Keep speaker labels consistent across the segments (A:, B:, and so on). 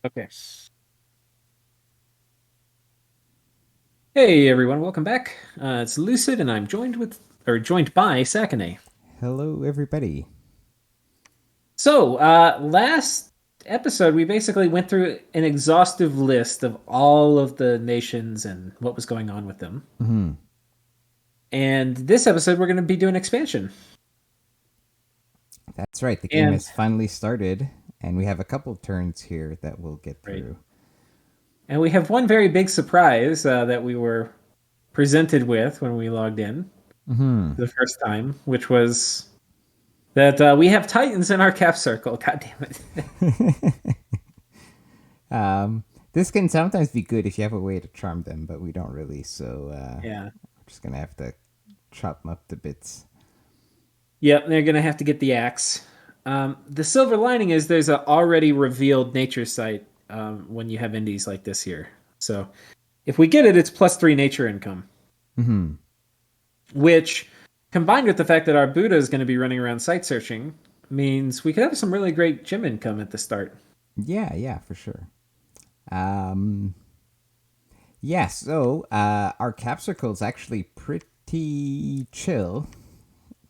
A: Okay. Hey everyone, welcome back. It's Lucid, and I'm joined by Saq and I.
B: Hello, everybody.
A: Last episode we basically went through an exhaustive list of all of the nations and what was going on with them.
B: Hmm.
A: And this episode we're going to be doing expansion.
B: That's right. The game
A: And
B: has finally started, and we have a couple turns here that we'll get
A: right.
B: through.
A: And we have one very big surprise that we were presented with when we logged in
B: Hmm.
A: the first time, which was that we have Titans in our cap circle. God damn it.
B: This can sometimes be good if you have a way to charm them, but we don't really. So
A: Yeah.
B: we're just gonna have to chop them up to bits.
A: Yep, they're gonna have to get the axe. The silver lining is there's a already revealed nature site when you have indies like this here. So if we get it, it's +3 nature income,
B: Hmm.
A: which combined with the fact that our Buddha is going to be running around site searching means we could have some really great gym income at the start.
B: Yeah, yeah, for sure. Um, yeah. So our cap circle is actually pretty chill,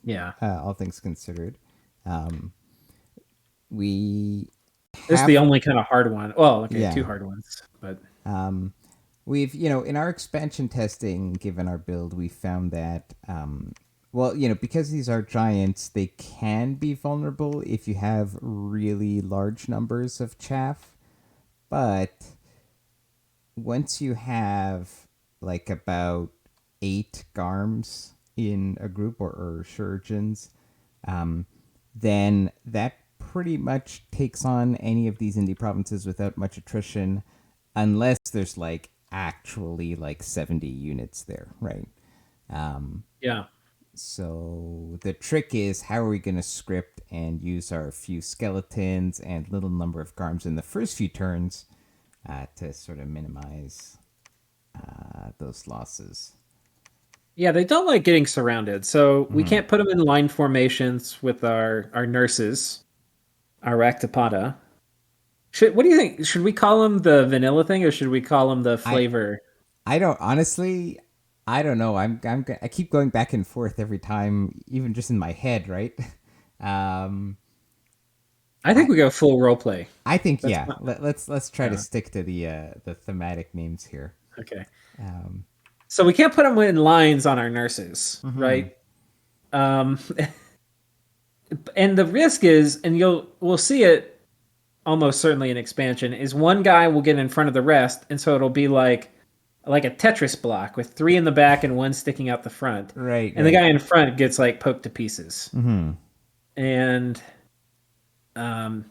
A: Yeah,
B: all things considered. Um, we
A: this is the
B: have
A: only kind of hard one. Well, okay, two
B: yeah.
A: hard ones, but
B: Um, we've, in our expansion testing, given our build, we found that, well, because these are giants, they can be vulnerable if you have really large numbers of chaff. But once you have like about 8 garms in a group or surgeons, um, then that pretty much takes on any of these indie provinces without much attrition, unless there's like actually like 70 units there, right? Um,
A: yeah.
B: so the trick is, how are we going to script and use our few skeletons and little number of garms in the first few turns to sort of minimize those losses?
A: Yeah, they don't like getting surrounded, so we
B: Hmm.
A: can't put them in line formations with our nurses, our Ractopoda. What do you think? Should we call them the vanilla thing, or should we call them the
B: I
A: flavor?
B: I don't honestly. I don't know. I keep going back and forth every time, even just in my head, right? Um,
A: I think
B: I
A: we go full role play.
B: I think
A: That's
B: yeah.
A: not,
B: Let's try to
A: yeah.
B: stick to the thematic names here.
A: Okay.
B: Um,
A: So we can't put them in lines on our nurses,
B: mhm.
A: right? Um, and the risk is, and we'll see it almost certainly in expansion, is one guy will get in front of the rest, and so it'll be like a Tetris block with three in the back and one sticking out the front,
B: Right,
A: and the
B: right.
A: guy in front gets like poked to pieces.
B: Hmm.
A: And um,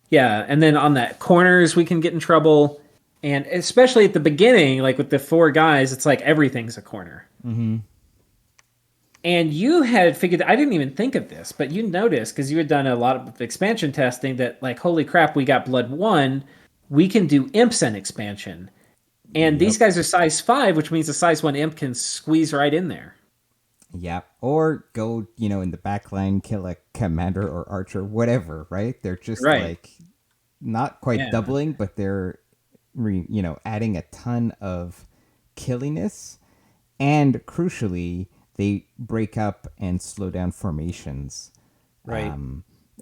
A: yeah, and then on that corners we can get in trouble, and especially at the beginning, like with the four guys, it's like everything's a corner.
B: Hmm.
A: And you had figured, I didn't even think of this, but you noticed because you had done a lot of expansion testing that, like, holy crap, we got Blood 1. We can do imps and expansion. And these
B: Yep.
A: guys are size 5, which means the size 1 imp can squeeze right in there.
B: Yep. Or go, in the back line, kill a commander or archer, whatever, right? They're just
A: Right.
B: like not quite
A: Yeah.
B: doubling, but they're adding a ton of killiness, and crucially, they break up and slow down formations.
A: Right.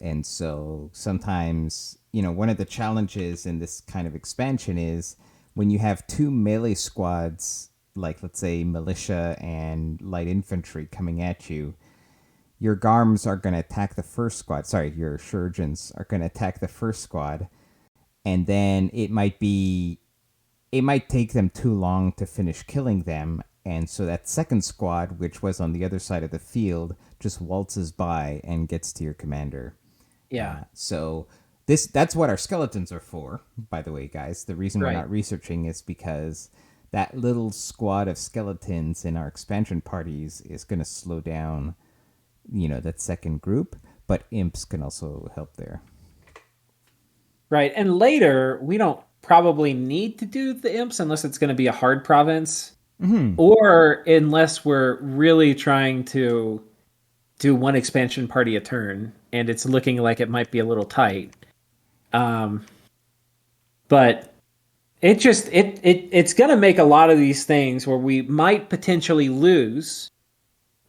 B: And so sometimes, one of the challenges in this kind of expansion is when you have two melee squads, like let's say militia and light infantry coming at you, your Garms are going to attack the first squad. Sorry, your Surgeons are going to attack the first squad, and then it might take them too long to finish killing them. And so that second squad, which was on the other side of the field, just waltzes by and gets to your commander.
A: Yeah.
B: So that's what our skeletons are for, by the way, guys. The reason we're
A: Right.
B: not researching is because that little squad of skeletons in our expansion parties is going to slow down, that second group. But imps can also help there.
A: Right. And later, we don't probably need to do the imps unless it's going to be a hard province
B: Hmm.
A: or unless we're really trying to do one expansion party a turn and it's looking like it might be a little tight. Um, but it's going to make a lot of these things where we might potentially lose,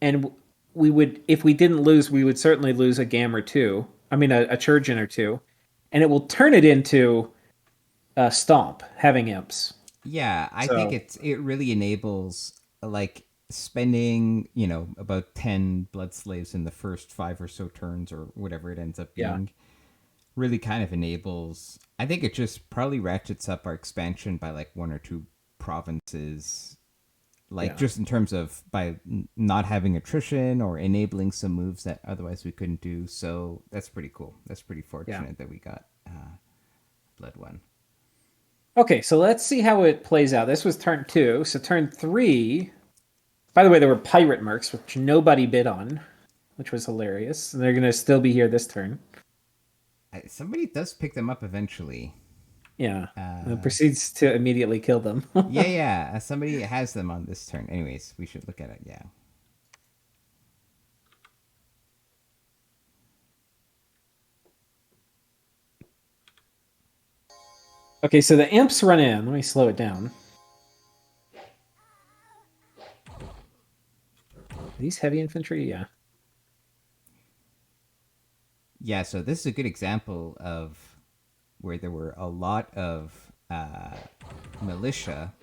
A: and we would, if we didn't lose, we would certainly lose a gam or two. I mean, a Churgeon or two, and it will turn it into a stomp having imps.
B: Yeah, I think
A: So
B: it really enables like spending, about 10 blood slaves in the first 5 or so turns or whatever it ends up
A: yeah,
B: being really kind of enables. I think it just probably ratchets up our expansion by like one or two provinces, like
A: yeah,
B: just in terms of by not having attrition or enabling some moves that otherwise we couldn't do. So that's pretty cool. That's pretty
A: yeah.
B: fortunate that we got blood one.
A: Okay, so let's see how it plays out. This was turn two. So turn three. By the way, there were pirate mercs, which nobody bid on, which was hilarious. And they're going to still be here this turn.
B: Somebody does pick them up eventually.
A: Yeah. And it
B: Uh,
A: proceeds to immediately kill them.
B: yeah, yeah. Somebody has them on this turn. Anyways, we should look at it. Yeah.
A: Okay, so the imps run in. Let me slow it down. These heavy infantry, yeah.
B: Yeah, so this is a good example of where there were a lot of militia,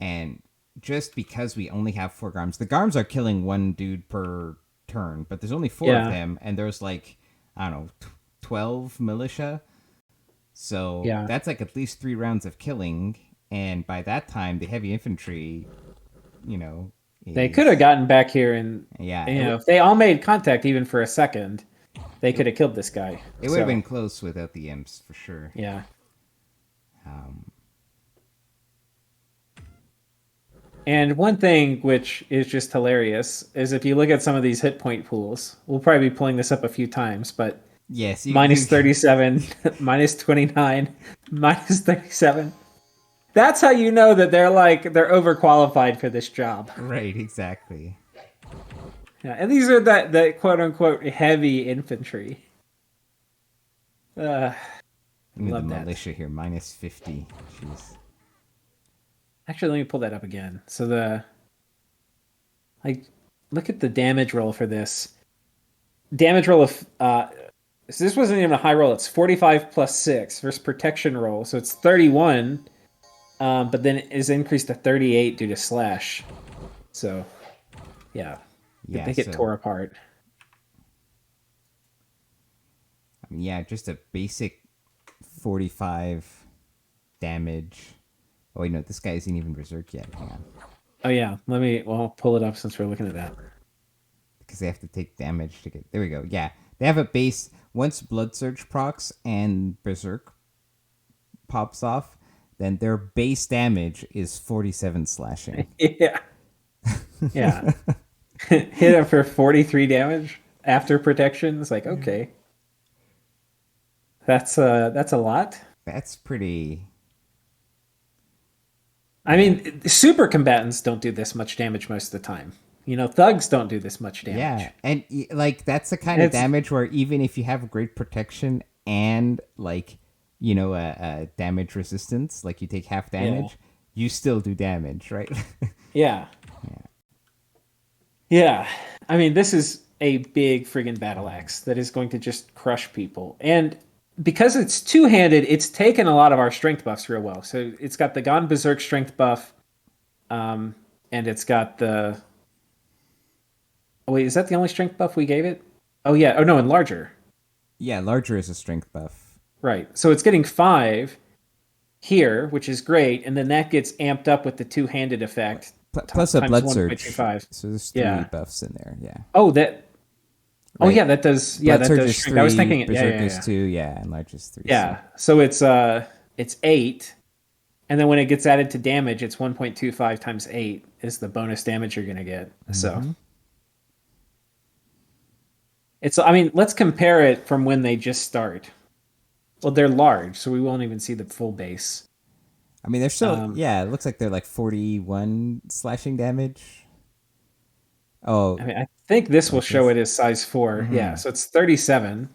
B: and just because we only have 4 garms, the garms are killing one dude per turn, but there's only 4 of
A: Yeah,
B: them, and there's like, I don't know, 12 militia. So
A: yeah.
B: that's like at least 3 rounds of killing, and by that time, the heavy infantry, you know,
A: They could have
B: is
A: gotten back here and,
B: yeah,
A: if they all made contact even for a second, they
B: it,
A: could have killed this guy.
B: it would have
A: So,
B: been close without the imps for sure.
A: yeah.
B: Um,
A: And one thing which is just hilarious is if you look at some of these hit point pools, we'll probably be pulling this up a few times, but
B: yes,
A: minus 37, minus 29, minus 37. That's how you know that they're overqualified for this job.
B: right, exactly.
A: Yeah, and these are that quote unquote heavy infantry. Uh,
B: Look at the
A: love that.
B: militia here, minus 50. Jeez.
A: Actually, let me pull that up again. So like look at the damage roll for this. Damage roll of so this wasn't even a high roll. It's 45 plus 6 versus protection roll. So it's 31, but then it is increased to 38 due to slash. So, yeah,
B: Yeah,
A: they get
B: so,
A: tore apart.
B: I mean, yeah, just a basic 45 damage. Oh, wait, no, this guy isn't even Berserk yet. Hang on.
A: Oh, yeah, well, pull it up since we're looking at that.
B: Because they have to take damage to get. There we go. Yeah. They have a base. Once Blood Surge procs and Berserk pops off, then their base damage is 47 slashing.
A: Yeah, yeah. Hit him for 43 damage after protection. It's like, okay, that's a lot.
B: That's pretty.
A: I
B: Yeah.
A: mean, super combatants don't do this much damage most of the time. Thugs don't do this much
B: Yeah,
A: damage.
B: and like that's the kind of
A: It's
B: damage where even if you have great protection and like a damage resistance, like you take half
A: yeah,
B: damage, you still do damage, right?
A: yeah, yeah. I mean, this is a big friggin' battle axe that is going to just crush people. And because it's two handed, it's taken a lot of our strength buffs real well. So it's got the Gone Berserk strength buff, um, and it's got the. Oh, wait, is that the only strength buff we gave it? Oh, yeah. Oh, no, and larger.
B: Yeah, larger is a strength buff.
A: Right. So it's getting 5 here, which is great. And then that gets amped up with the two handed effect
B: Plus a
A: times
B: blood surge.
A: 1.25.
B: So there's 3
A: Yeah.
B: buffs in there. Yeah.
A: Oh, that. Oh,
B: Right.
A: yeah, that does. Yeah,
B: Blood
A: that
B: surge
A: does
B: is
A: shrink. I was
B: 3,
A: thinking it. Yeah,
B: berserk
A: yeah,
B: is
A: yeah.
B: 2, yeah, and large is 3. So
A: Yeah. So it's 8, and then when it gets added to damage, it's 1.25 times 8 is the bonus damage you're gonna get. So it's. I mean, let's compare it from when they just start. Well, they're large, so we won't even see the full base.
B: I mean, they're still
A: Um,
B: yeah. It looks like they're like 41 slashing damage. Oh,
A: I mean, I think this will
B: like
A: show
B: this.
A: it as size 4. Yeah,
B: Mm-hmm.
A: so it's 37.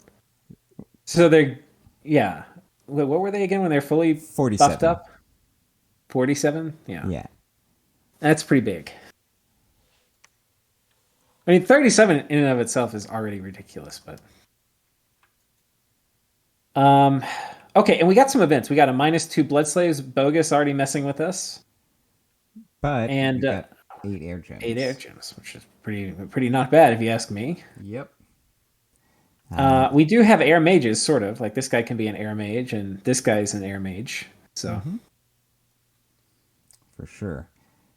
A: So they're, yeah. what were they again when they're fully buffed
B: 47.
A: up? 47? Yeah.
B: Yeah.
A: That's pretty big. I mean, 37 in and of itself is already ridiculous, but um okay, and we got some events. We got a -2 blood slaves bogus already messing with us,
B: But we
A: and
B: got 8 air
A: 8 air
B: gems.
A: gems, which is pretty not bad if you ask me.
B: Yep. Um,
A: We do have air mages, sort of. Like this guy can be an air mage, and this guy's an air mage. So, all
B: for sure.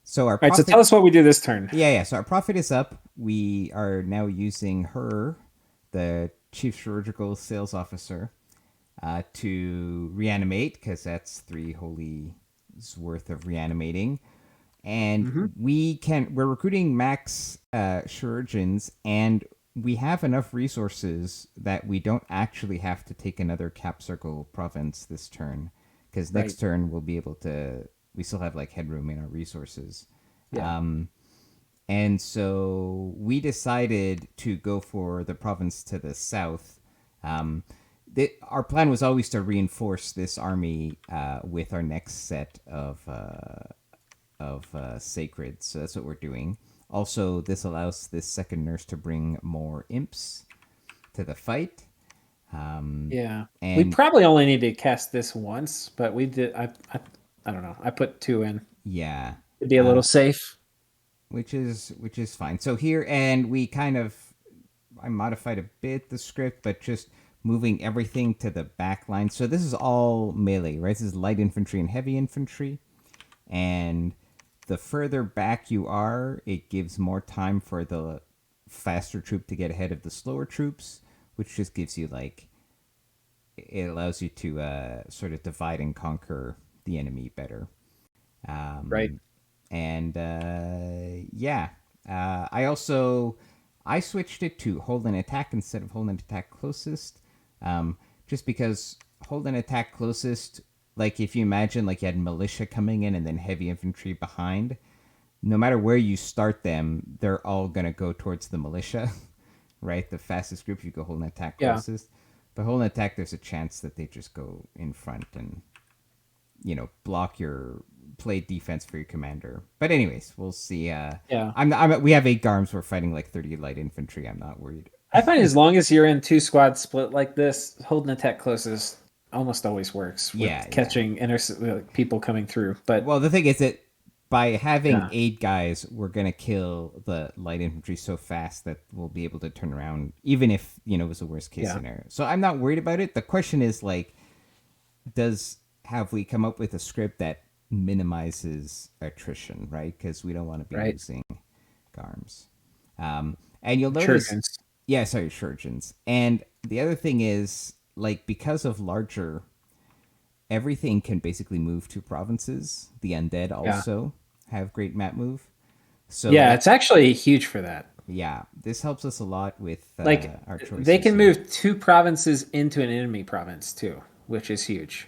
B: So our
A: right. So tell
B: profit.
A: us what we do this turn.
B: Yeah. So our profit is up. We are now using her, the chief chirurgical sales officer, to reanimate because that's 3 holy's worth of reanimating. And
A: Hmm.
B: we're recruiting max chirurgeons, and we have enough resources that we don't actually have to take another cap circle province this turn, because
A: Right.
B: next turn we'll be able to. We still have like headroom in our resources.
A: Yeah.
B: And so we decided to go for the province to the south. Our plan was always to reinforce this army with our next set of sacred. So that's what we're doing. Also, this allows this second nurse to bring more imps to the fight.
A: Yeah. We
B: And
A: probably only need to cast this once, but we did. I don't know. I put 2 in
B: yeah,
A: to be a little safe.
B: which is fine. So here, and we kind of I modified a bit the script, but just moving everything to the back line. So this is all melee, right? This is light infantry and heavy infantry. And the further back you are, it gives more time for the faster troop to get ahead of the slower troops, which just gives you like it allows you to sort of divide and conquer the enemy better.
A: Right.
B: And yeah, I also I switched it to hold and attack instead of hold and attack closest, just because hold and attack closest, like if you imagine like you had militia coming in and then heavy infantry behind, no matter where you start them, they're all gonna go towards the militia, right? The fastest group you go hold and attack
A: Yeah.
B: closest, but hold and attack, there's a chance that they just go in front and block your play defense for your commander. But anyways, we'll see.
A: Yeah.
B: We have 8 garms. We're fighting like 30 light infantry. I'm not worried.
A: I find as long as you're in 2 squads split like this, holding attack closest almost always works
B: Yeah,
A: with
B: yeah.
A: catching people coming through. But
B: Well, the thing is that by having
A: yeah,
B: 8 guys, we're gonna kill the light infantry so fast that we'll be able to turn around, even if it was a worst case
A: yeah,
B: scenario. So I'm not worried about it. The question is like, does have we come up with a script that minimizes attrition, right? Because we don't want to be
A: right.
B: losing garms. And you'll notice,
A: Churchins.
B: yeah, sorry, surgeons. And the other thing is, like, because of larger, everything can basically move to provinces. The undead
A: Yeah.
B: also have great map move. So
A: Yeah,
B: that,
A: it's actually huge for that.
B: yeah, this helps us a lot with
A: Like
B: our
A: they
B: choices
A: can
B: here.
A: move 2 provinces into an enemy province too, which is huge.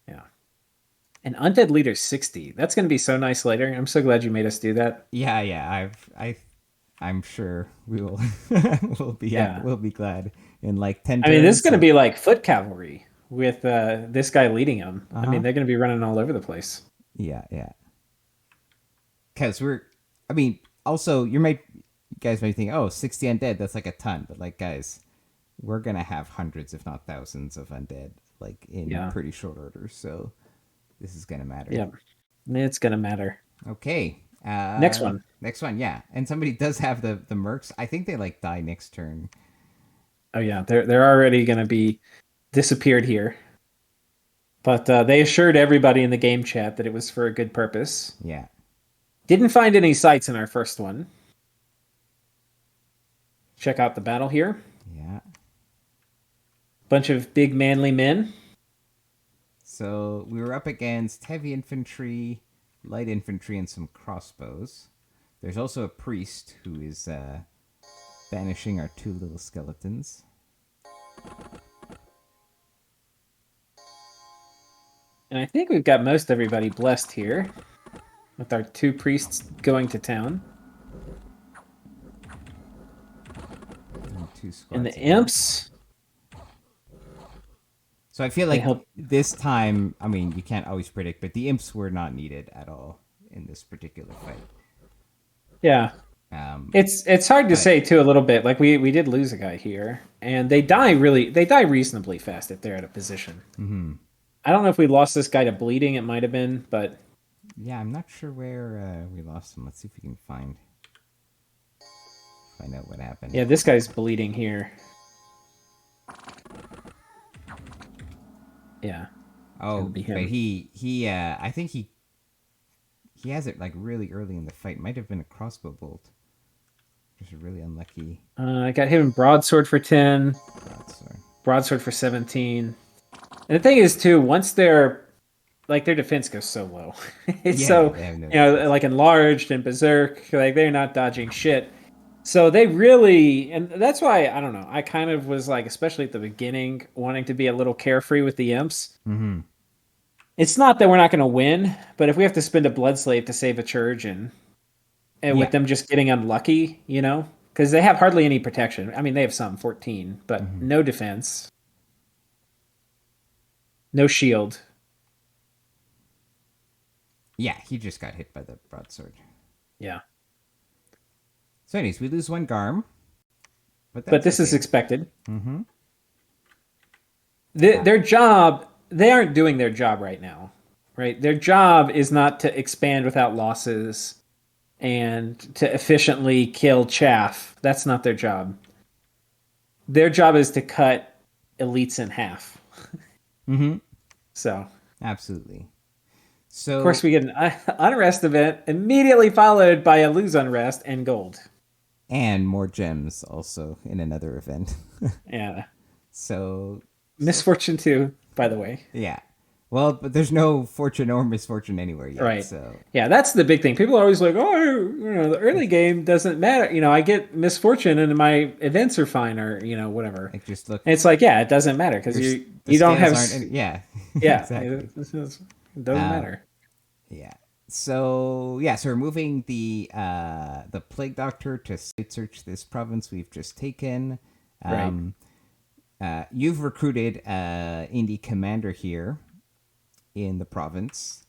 A: Yeah. And undead leader 60. That's going to be so nice later. I'm so glad you made us do that.
B: Yeah, yeah, I'm sure we will
A: Yeah.
B: we'll be glad in like 10
A: I mean, this is
B: turns.
A: going to be like foot cavalry with this guy leading them. I
B: Uh-huh.
A: mean, they're going to be running all over the place.
B: Yeah, yeah. Cuz I mean, also you guys might think, "Oh, 60 undead, that's like a ton." But like guys, we're going to have hundreds if not thousands of undead like in
A: Yeah.
B: pretty short order. So this is going to matter.
A: Yeah. It's going to matter.
B: Okay.
A: Next one.
B: Next one, yeah. And somebody does have the mercs. I think they like die next turn.
A: Oh yeah, they're already going to be disappeared here. But they assured everybody in the game chat that it was for a good purpose.
B: Yeah.
A: Didn't find any sites in our first one. Check out the battle here.
B: Yeah.
A: Bunch of big manly men.
B: So we were up against heavy infantry, light infantry, and some crossbows. There's also a priest who is banishing our 2 little skeletons.
A: And I think we've got most everybody blessed here with our 2 priests going to town.
B: And 2
A: And the
B: squads of
A: imps.
B: So I feel
A: They
B: like
A: help.
B: this time, I mean, you can't always predict, but the imps were not needed at all in this particular fight.
A: Yeah,
B: Um,
A: it's hard to
B: but
A: say too. A little bit like we did lose a guy here, and they die reasonably fast if they're at a position.
B: mhm.
A: I don't know if we lost this guy to bleeding. It might have been, but
B: Yeah, I'm not sure where we lost him. Let's see if we can find out what happened.
A: yeah, this guy's bleeding here. Yeah, it's gonna
B: Oh,
A: be
B: but
A: him.
B: I think he has it like really early in the fight. Might have been a crossbow bolt. Just really unlucky
A: I got him broadsword for 10,
B: broadsword.
A: broadsword for 17. And the thing is too, once they're like their defense goes so low. It's
B: Yeah,
A: so
B: they have no defense.
A: like enlarged and berserk, like they're not dodging shit. So they really, and that's why I don't know. I kind of was like, especially at the beginning, wanting to be a little carefree with the imps.
B: Mm-hmm.
A: It's not that we're not going to win, but if we have to spend a blood slave to save a church, and with
B: Yeah.
A: them just getting unlucky, because they have hardly any protection. I mean, they have some 14, but
B: Mm-hmm.
A: no defense, no shield.
B: Yeah, he just got hit by the broadsword.
A: Yeah,
B: So, anyways, we lose one Garm, but
A: but
B: that's
A: this is
B: okay.
A: expected.
B: Mm-hmm.
A: Their, their job, they aren't doing their job right now, right? Their job is not to expand without losses and to efficiently kill chaff. That's not their job. Their job is to cut elites in half.
B: Mm-hmm.
A: So, of
B: Absolutely.
A: course,
B: So,
A: we get an unrest event immediately followed by a lose unrest and gold.
B: and more gems also in another event.
A: Yeah.
B: so, so
A: Misfortune too, by the way.
B: yeah. Well, but there's no fortune or misfortune anywhere yet.
A: Right.
B: So,
A: Yeah, that's the big thing. People are always like, "Oh, the early game doesn't matter." I get misfortune and my events are fine, or whatever.
B: like, just look.
A: And it's like, yeah, it doesn't matter because
B: There's the
A: you don't
B: scales
A: have.
B: aren't any. Yeah,
A: Yeah,
B: exactly.
A: it doesn't
B: Um,
A: matter.
B: yeah. So yeah, so we're moving the plague doctor to site search this province we've just taken.
A: Right.
B: Um, you've recruited indie commander here in the province.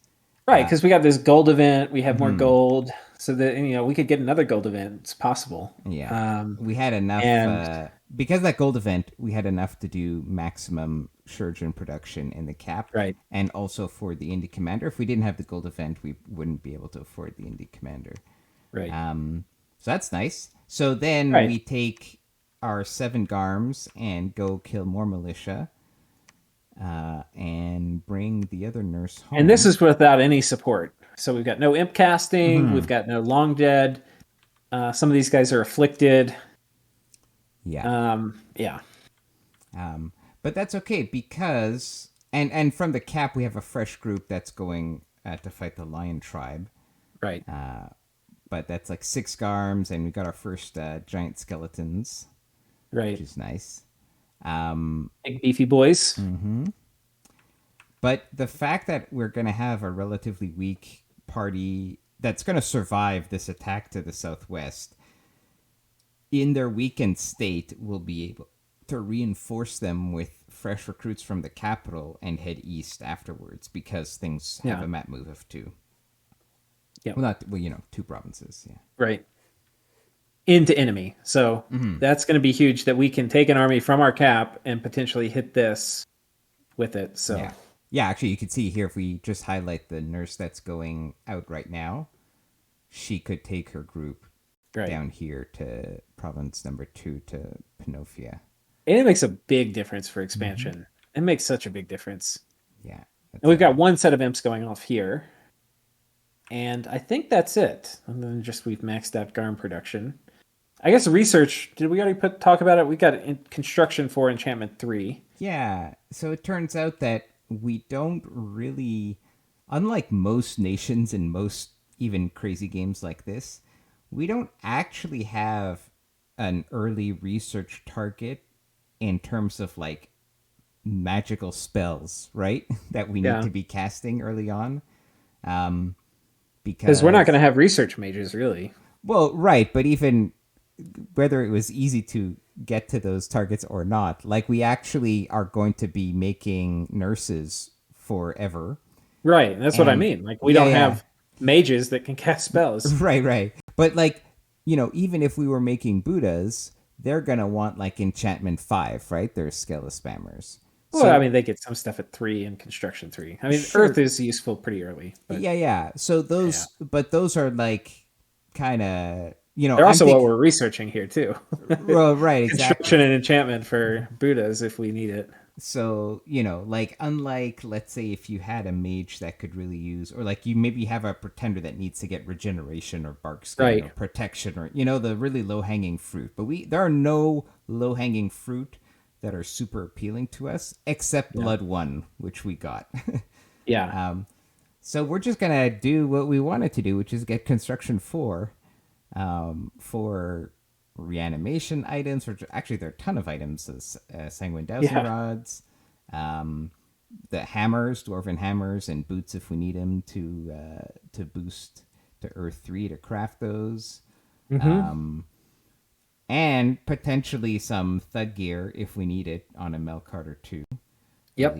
A: Right, because we got this gold event. We have more
B: Mhm.
A: gold, so that we could get another gold event. It's possible.
B: Yeah,
A: Um,
B: we had enough
A: and
B: because of that gold event. We had enough to do maximum Shurgen production in the cap,
A: right,
B: and also for the indie commander. If we didn't have the gold event, we wouldn't be able to afford the indie commander.
A: right,
B: So that's nice. So then
A: right.
B: we take our 7 Garms and go kill more militia, and bring the other nurse
A: And this
B: home.
A: is without any support. So we've got no imp casting.
B: Hmm.
A: We've got no long dead. Some of these guys are afflicted.
B: Yeah.
A: Yeah,
B: But that's okay because and from the cap we have a fresh group that's going to fight the lion tribe.
A: right.
B: But that's like 6 Garms, and we got our first giant skeletons, which
A: Right.
B: is nice.
A: Big beefy boys.
B: But the fact that we're going to have a relatively weak party that's going to survive this attack to the southwest, in their weakened state, will be able to reinforce them with fresh recruits from the capital and head east afterwards because things have
A: Yeah.
B: a map move of 2.
A: Yeah.
B: Well, not, well, 2 provinces. Yeah.
A: Right. Into enemy. So that's going to be huge that we can take an army from our cap and potentially hit this with it. So,
B: Yeah. Yeah, actually, you could see here if we just highlight the nurse that's going out right now, she could take her group
A: right.
B: down here to province number 2 to Panofia.
A: And it makes a big difference for expansion. It makes such a big difference.
B: Yeah.
A: And we've got one set of imps going off here. And I think that's it. And then just we've maxed out Garm production. I guess research, did we already talk about it? We got construction for enchantment 3.
B: Yeah. So it turns out that we don't really, unlike most nations and most even crazy games like this, we don't actually have an early research target in terms of like magical spells, right? That we need
A: Yeah.
B: to be casting early on.
A: Because we're not going to
B: Because,
A: have research mages, really.
B: well, right, but even whether it was easy to get to those targets or not. Like we actually are going to be making nurses forever.
A: Right. That's what I
B: And
A: mean. Like we
B: yeah,
A: don't
B: yeah.
A: have mages that can cast spells.
B: Right, right. But like, even if we were making Buddhas, they're gonna want like enchantment 5, right? They're skill spammers.
A: Well, I
B: So
A: mean, they get some stuff at 3 and construction 3. I mean, Earth
B: sure.
A: is useful pretty early, but
B: Yeah, yeah. So
A: yeah.
B: those are like kind of,
A: They're
B: I'm
A: also what
B: thinking.
A: we're researching here too.
B: Well, right,
A: Construction
B: exactly.
A: and enchantment for Buddhas if we need it.
B: So, like, unlike, let's say, if you had a mage that could really use, or like you maybe have a pretender that needs to get regeneration or bark skin
A: Right.
B: or protection or, the really low hanging fruit. But there are no low hanging fruit that are super appealing to us except
A: Yeah.
B: Blood 1, which we got.
A: Yeah.
B: So we're just going to do what we wanted to do, which is get construction 4 for reanimation items, which actually there are a ton of items, sanguine dowsing
A: Yeah.
B: rods, um, the hammers, dwarven hammers, and boots if we need them to boost to Earth 3 to craft those,
A: Hmm.
B: and potentially some thug gear if we need it on a Melkart or 2 early
A: Yep.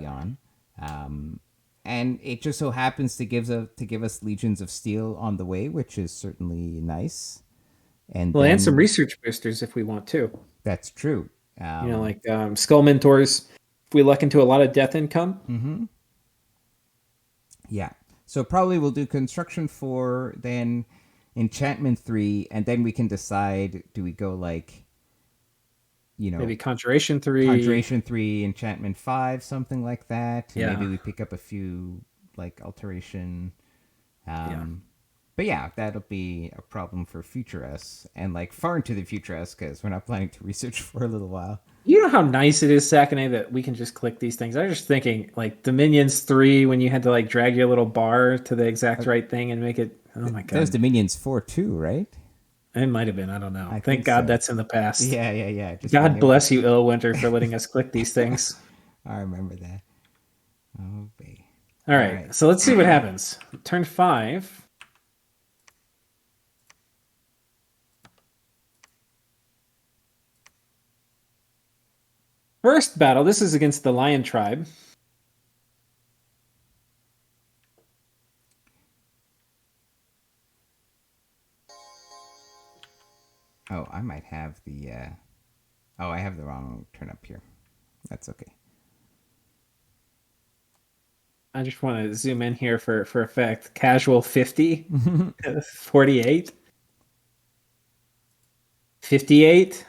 B: on. And it just so happens to give us legions of steel on the way, which is certainly nice. And
A: Well, and some
B: then
A: research boosters if we want to.
B: that's true.
A: Like skull mentors. If we luck into a lot of death income,
B: Yeah. So probably we'll do construction 4, then enchantment 3, and then we can decide, do we go like, you know,
A: maybe conjuration 3.
B: conjuration 3, enchantment 5, something like that, and maybe
A: Yeah.
B: we pick up a few like alteration.
A: Yeah.
B: Um, but yeah, that'll be a problem for future us and like far into the future us because we're not planning to research for a little while.
A: You know how nice it is, Saq and I, that we can just click these things. I was just thinking, like Dominions 3, when you had to like drag your little bar to the exact right thing and make it. Oh my
B: There's
A: God.
B: Dominions 4 too, right?
A: It might have been. I don't know.
B: I
A: Thank
B: think
A: God
B: so.
A: that's in the past.
B: Yeah, yeah, yeah. Just being
A: God
B: able to.
A: bless you, Illwinter, for letting us click these things.
B: I remember that. Oh, baby.
A: All
B: All
A: right.
B: right.
A: So let's see what happens. Turn 5. First battle. This is against the Lion Tribe.
B: Oh, I might have the. Oh, I have the wrong turn up here. That's okay.
A: I just want to zoom in here for effect. Casual 50, 48, 58,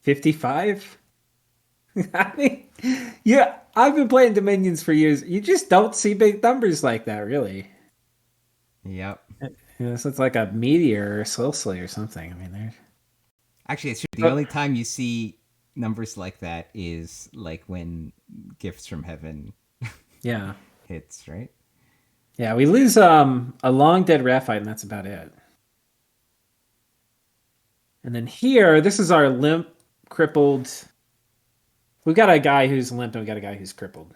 A: 55. I mean, yeah, I've been playing Dominions for years. You just don't see big numbers like that, really.
B: Yep.
A: So it's like a meteor or a Silsley or something. I mean, they're.
B: Actually, it's true. The
A: But
B: only time you see numbers like that is like when Gifts from Heaven
A: yeah,
B: hits, right?
A: yeah, we lose a long dead rat fight, and that's about it. And then here, this is our limp, crippled. We've got a guy who's limp, and we got a guy who's crippled.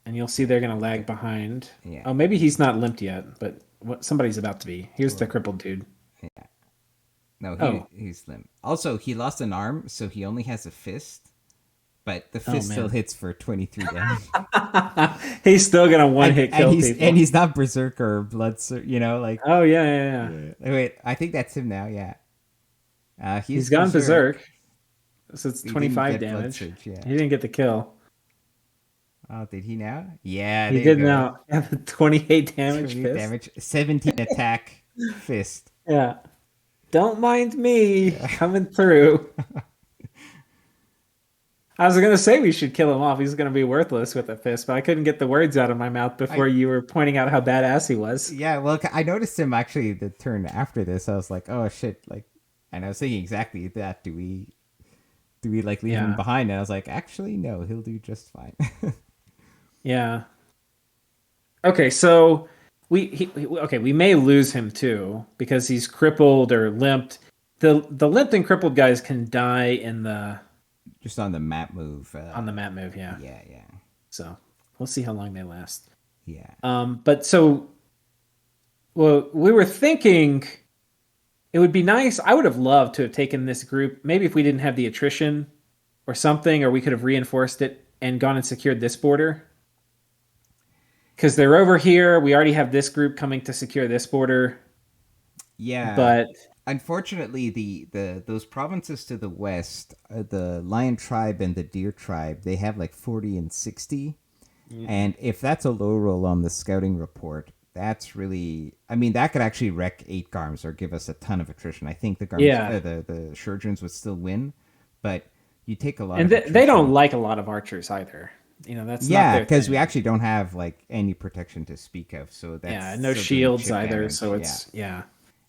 A: And you'll see they're gonna lag behind.
B: Yeah.
A: Oh, maybe he's not limped yet, but somebody's about to be. Here's the
B: Well,
A: crippled dude.
B: yeah. No,
A: Oh,
B: he's slim. Also, he lost an arm, so he only has a fist, but the
A: oh
B: fist still
A: man,
B: hits for 23 damage.
A: he's still gonna one
B: and
A: hit
B: and
A: kill
B: he's and
A: people.
B: he's not berserker or like.
A: Oh yeah, yeah, yeah.
B: Wait, I think that's him now. Yeah. He's
A: He's gone
B: berserk.
A: berserk, so it's
B: He didn't
A: 25
B: get blood
A: damage.
B: surge. Yeah.
A: He didn't get the kill.
B: Oh, did he now? Yeah,
A: He
B: there you
A: did
B: go.
A: now. Yeah, the 28 damage
B: 20
A: fist.
B: damage, 17 attack, fist.
A: Yeah. Don't mind me
B: Yeah.
A: coming through. I was gonna say we should kill him off. He's gonna be worthless with a fist, but I couldn't get the words out of my mouth before
B: I
A: you were pointing out how badass he was.
B: Yeah, well, I noticed him actually the turn after this. I was like, oh shit, like, and I was thinking exactly that. Do we like leave him
A: Yeah.
B: behind? And I was like, actually, no, he'll do just fine.
A: Yeah. Okay, so okay, we may lose him too because he's crippled or limped. The limped and crippled guys can die in the
B: Just on the map move.
A: on the map move, yeah.
B: Yeah, yeah,
A: So we'll see how long they last.
B: yeah.
A: But so well, we were thinking it would be nice. I would have loved to have taken this group. Maybe if we didn't have the attrition or something, or we could have reinforced it and gone and secured this border. Because they're over here. We already have this group coming to secure this border.
B: Yeah.
A: But
B: Unfortunately, the those provinces to the west, the Lion tribe and the Deer tribe, they have like 40 and 60. And if that's a low roll on the scouting report, that's really, I mean, that could actually wreck 8 Garms or give us a ton of attrition. I think the Garms,
A: yeah,
B: the Shurgens would still win, but you take a lot
A: and
B: of
A: they don't
B: attrition.
A: like a lot of archers either. That's not
B: Yeah,
A: their
B: because we
A: thing.
B: actually don't have like any protection to speak of, so that's
A: Yeah, no
B: still doing
A: shields
B: chip
A: either.
B: damage.
A: So
B: Yeah.
A: it's yeah,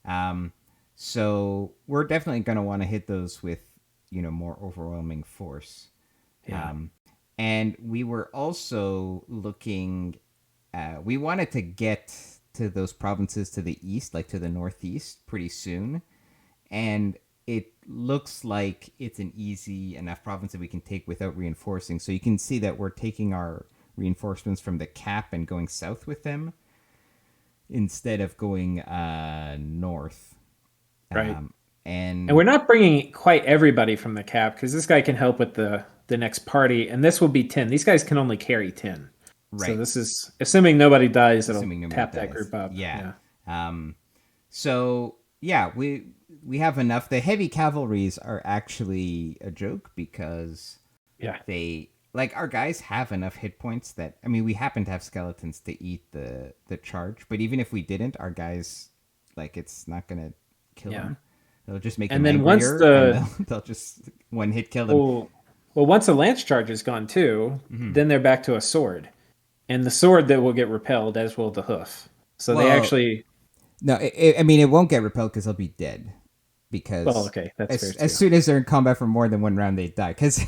B: Um, so we're definitely going to want to hit those with, more overwhelming force.
A: yeah,
B: Um, and we were also looking, we wanted to get to those provinces to the east, like to the northeast, pretty soon. And it looks like it's an easy enough province that we can take without reinforcing. So you can see that we're taking our reinforcements from the cap and going south with them instead of going north.
A: right.
B: Um,
A: And
B: and
A: we're not bringing quite everybody from the cap because this guy can help with the next party, and this will be 10. These guys can only carry 10. So
B: right,
A: this is assuming nobody dies. It'll
B: assuming nobody
A: tap that
B: dies.
A: group up.
B: Yeah.
A: Yeah,
B: Um, so yeah, we have enough. The heavy cavalries are actually a joke because
A: yeah,
B: they like our guys have enough hit points that I mean we happen to have skeletons to eat the charge, but even if we didn't, our guys like it's not gonna kill
A: yeah.
B: them. They'll just make them
A: And then once
B: angrier, and
A: the
B: they'll just one hit kill them.
A: well, well, once the lance charge is gone too,
B: Hmm.
A: then they're back to a sword, and the sword that will get repelled as will the hoof. So they
B: Well,
A: actually,
B: no, I mean it won't get repelled because they'll be dead.
A: well,
B: Because
A: okay, that's fair
B: as
A: too.
B: soon as they're in combat for more than one round, they die. Because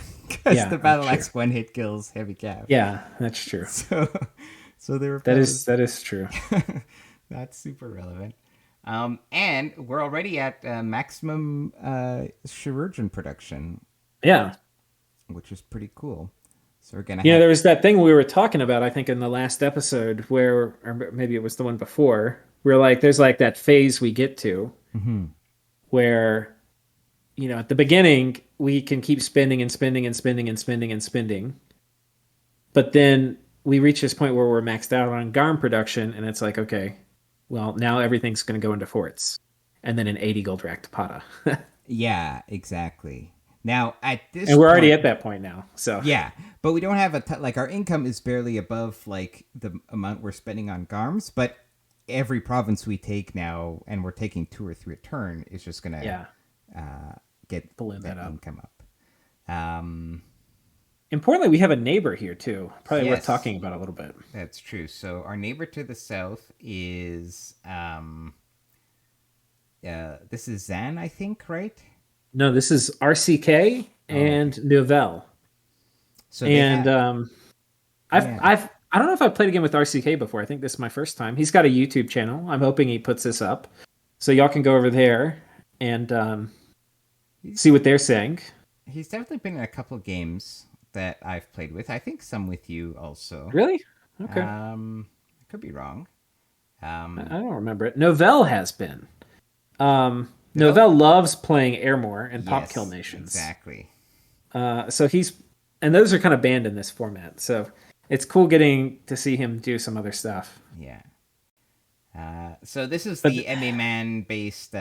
A: Yeah,
B: the
A: that's
B: battle
A: true.
B: axe one hit kills heavy cav.
A: Yeah, that's true.
B: So so the
A: That
B: repel
A: is
B: is
A: that is true.
B: not super relevant. And we're already at maximum chirurgeon production,
A: Yeah.
B: which is pretty cool. So we're gonna
A: You know,
B: have
A: there was that thing we were talking about, I think, in the last episode where, or maybe it was the one before, where like there's like that phase we get to
B: Mhm.
A: where, at the beginning we can keep spending and spending and spending and spending and spending, but then we reach this point where we're maxed out on GARM production, and it's like, okay, well, now everything's going to go into forts, and then an 80 gold rack to Pata.
B: Yeah, exactly. Now at this
A: And we're already
B: point,
A: at that point now. So,
B: yeah, but we don't have like our income is barely above like the amount we're spending on Garms, but every province we take now, and we're taking 2 or 3 a turn, is just gonna
A: yeah,
B: get
A: balloon that
B: that
A: up.
B: income up. Um,
A: Importantly, we have a neighbor here too. Probably worth
B: yes,
A: talking about a little bit.
B: that's true. So our neighbor to the south is this is Zan, I think, right?
A: No, this is RCK
B: Oh, okay.
A: and Novell.
B: So they
A: And
B: have yeah.
A: I don't know if I've played a game with RCK before. I think this is my first time. He's got a YouTube channel. I'm hoping he puts this up, so y'all can go over there and
B: He's
A: see what they're saying.
B: he's definitely been in a couple games that I've played with. I think some with you also.
A: Really? Okay.
B: I could be wrong.
A: I
B: Um,
A: don't remember it. Novell has been.
B: Novella?
A: Novell loves playing Airmore and Pop Kill
B: Yes,
A: Nations.
B: exactly.
A: So he's, and those are kind of banned in this format. So it's cool getting to see him do some other stuff.
B: Yeah. So this is
A: But
B: the MA man based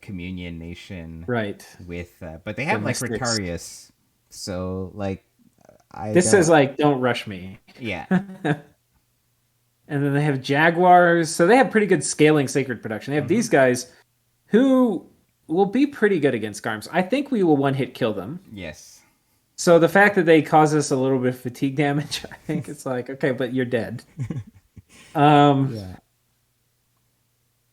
B: communion nation
A: right,
B: with, but they
A: the
B: have like
A: Mystics.
B: Rotarius. So like, I
A: This says
B: don't.
A: like, "Don't rush me."
B: Yeah.
A: And then they have Jaguars. So they have pretty good scaling sacred production. They have
B: Hmm.
A: these guys who will be pretty good against Garms. I think we will one hit kill them.
B: Yes.
A: So the fact that they cause us a little bit of fatigue damage, I think it's like, okay, but you're dead. Um,
B: Yeah.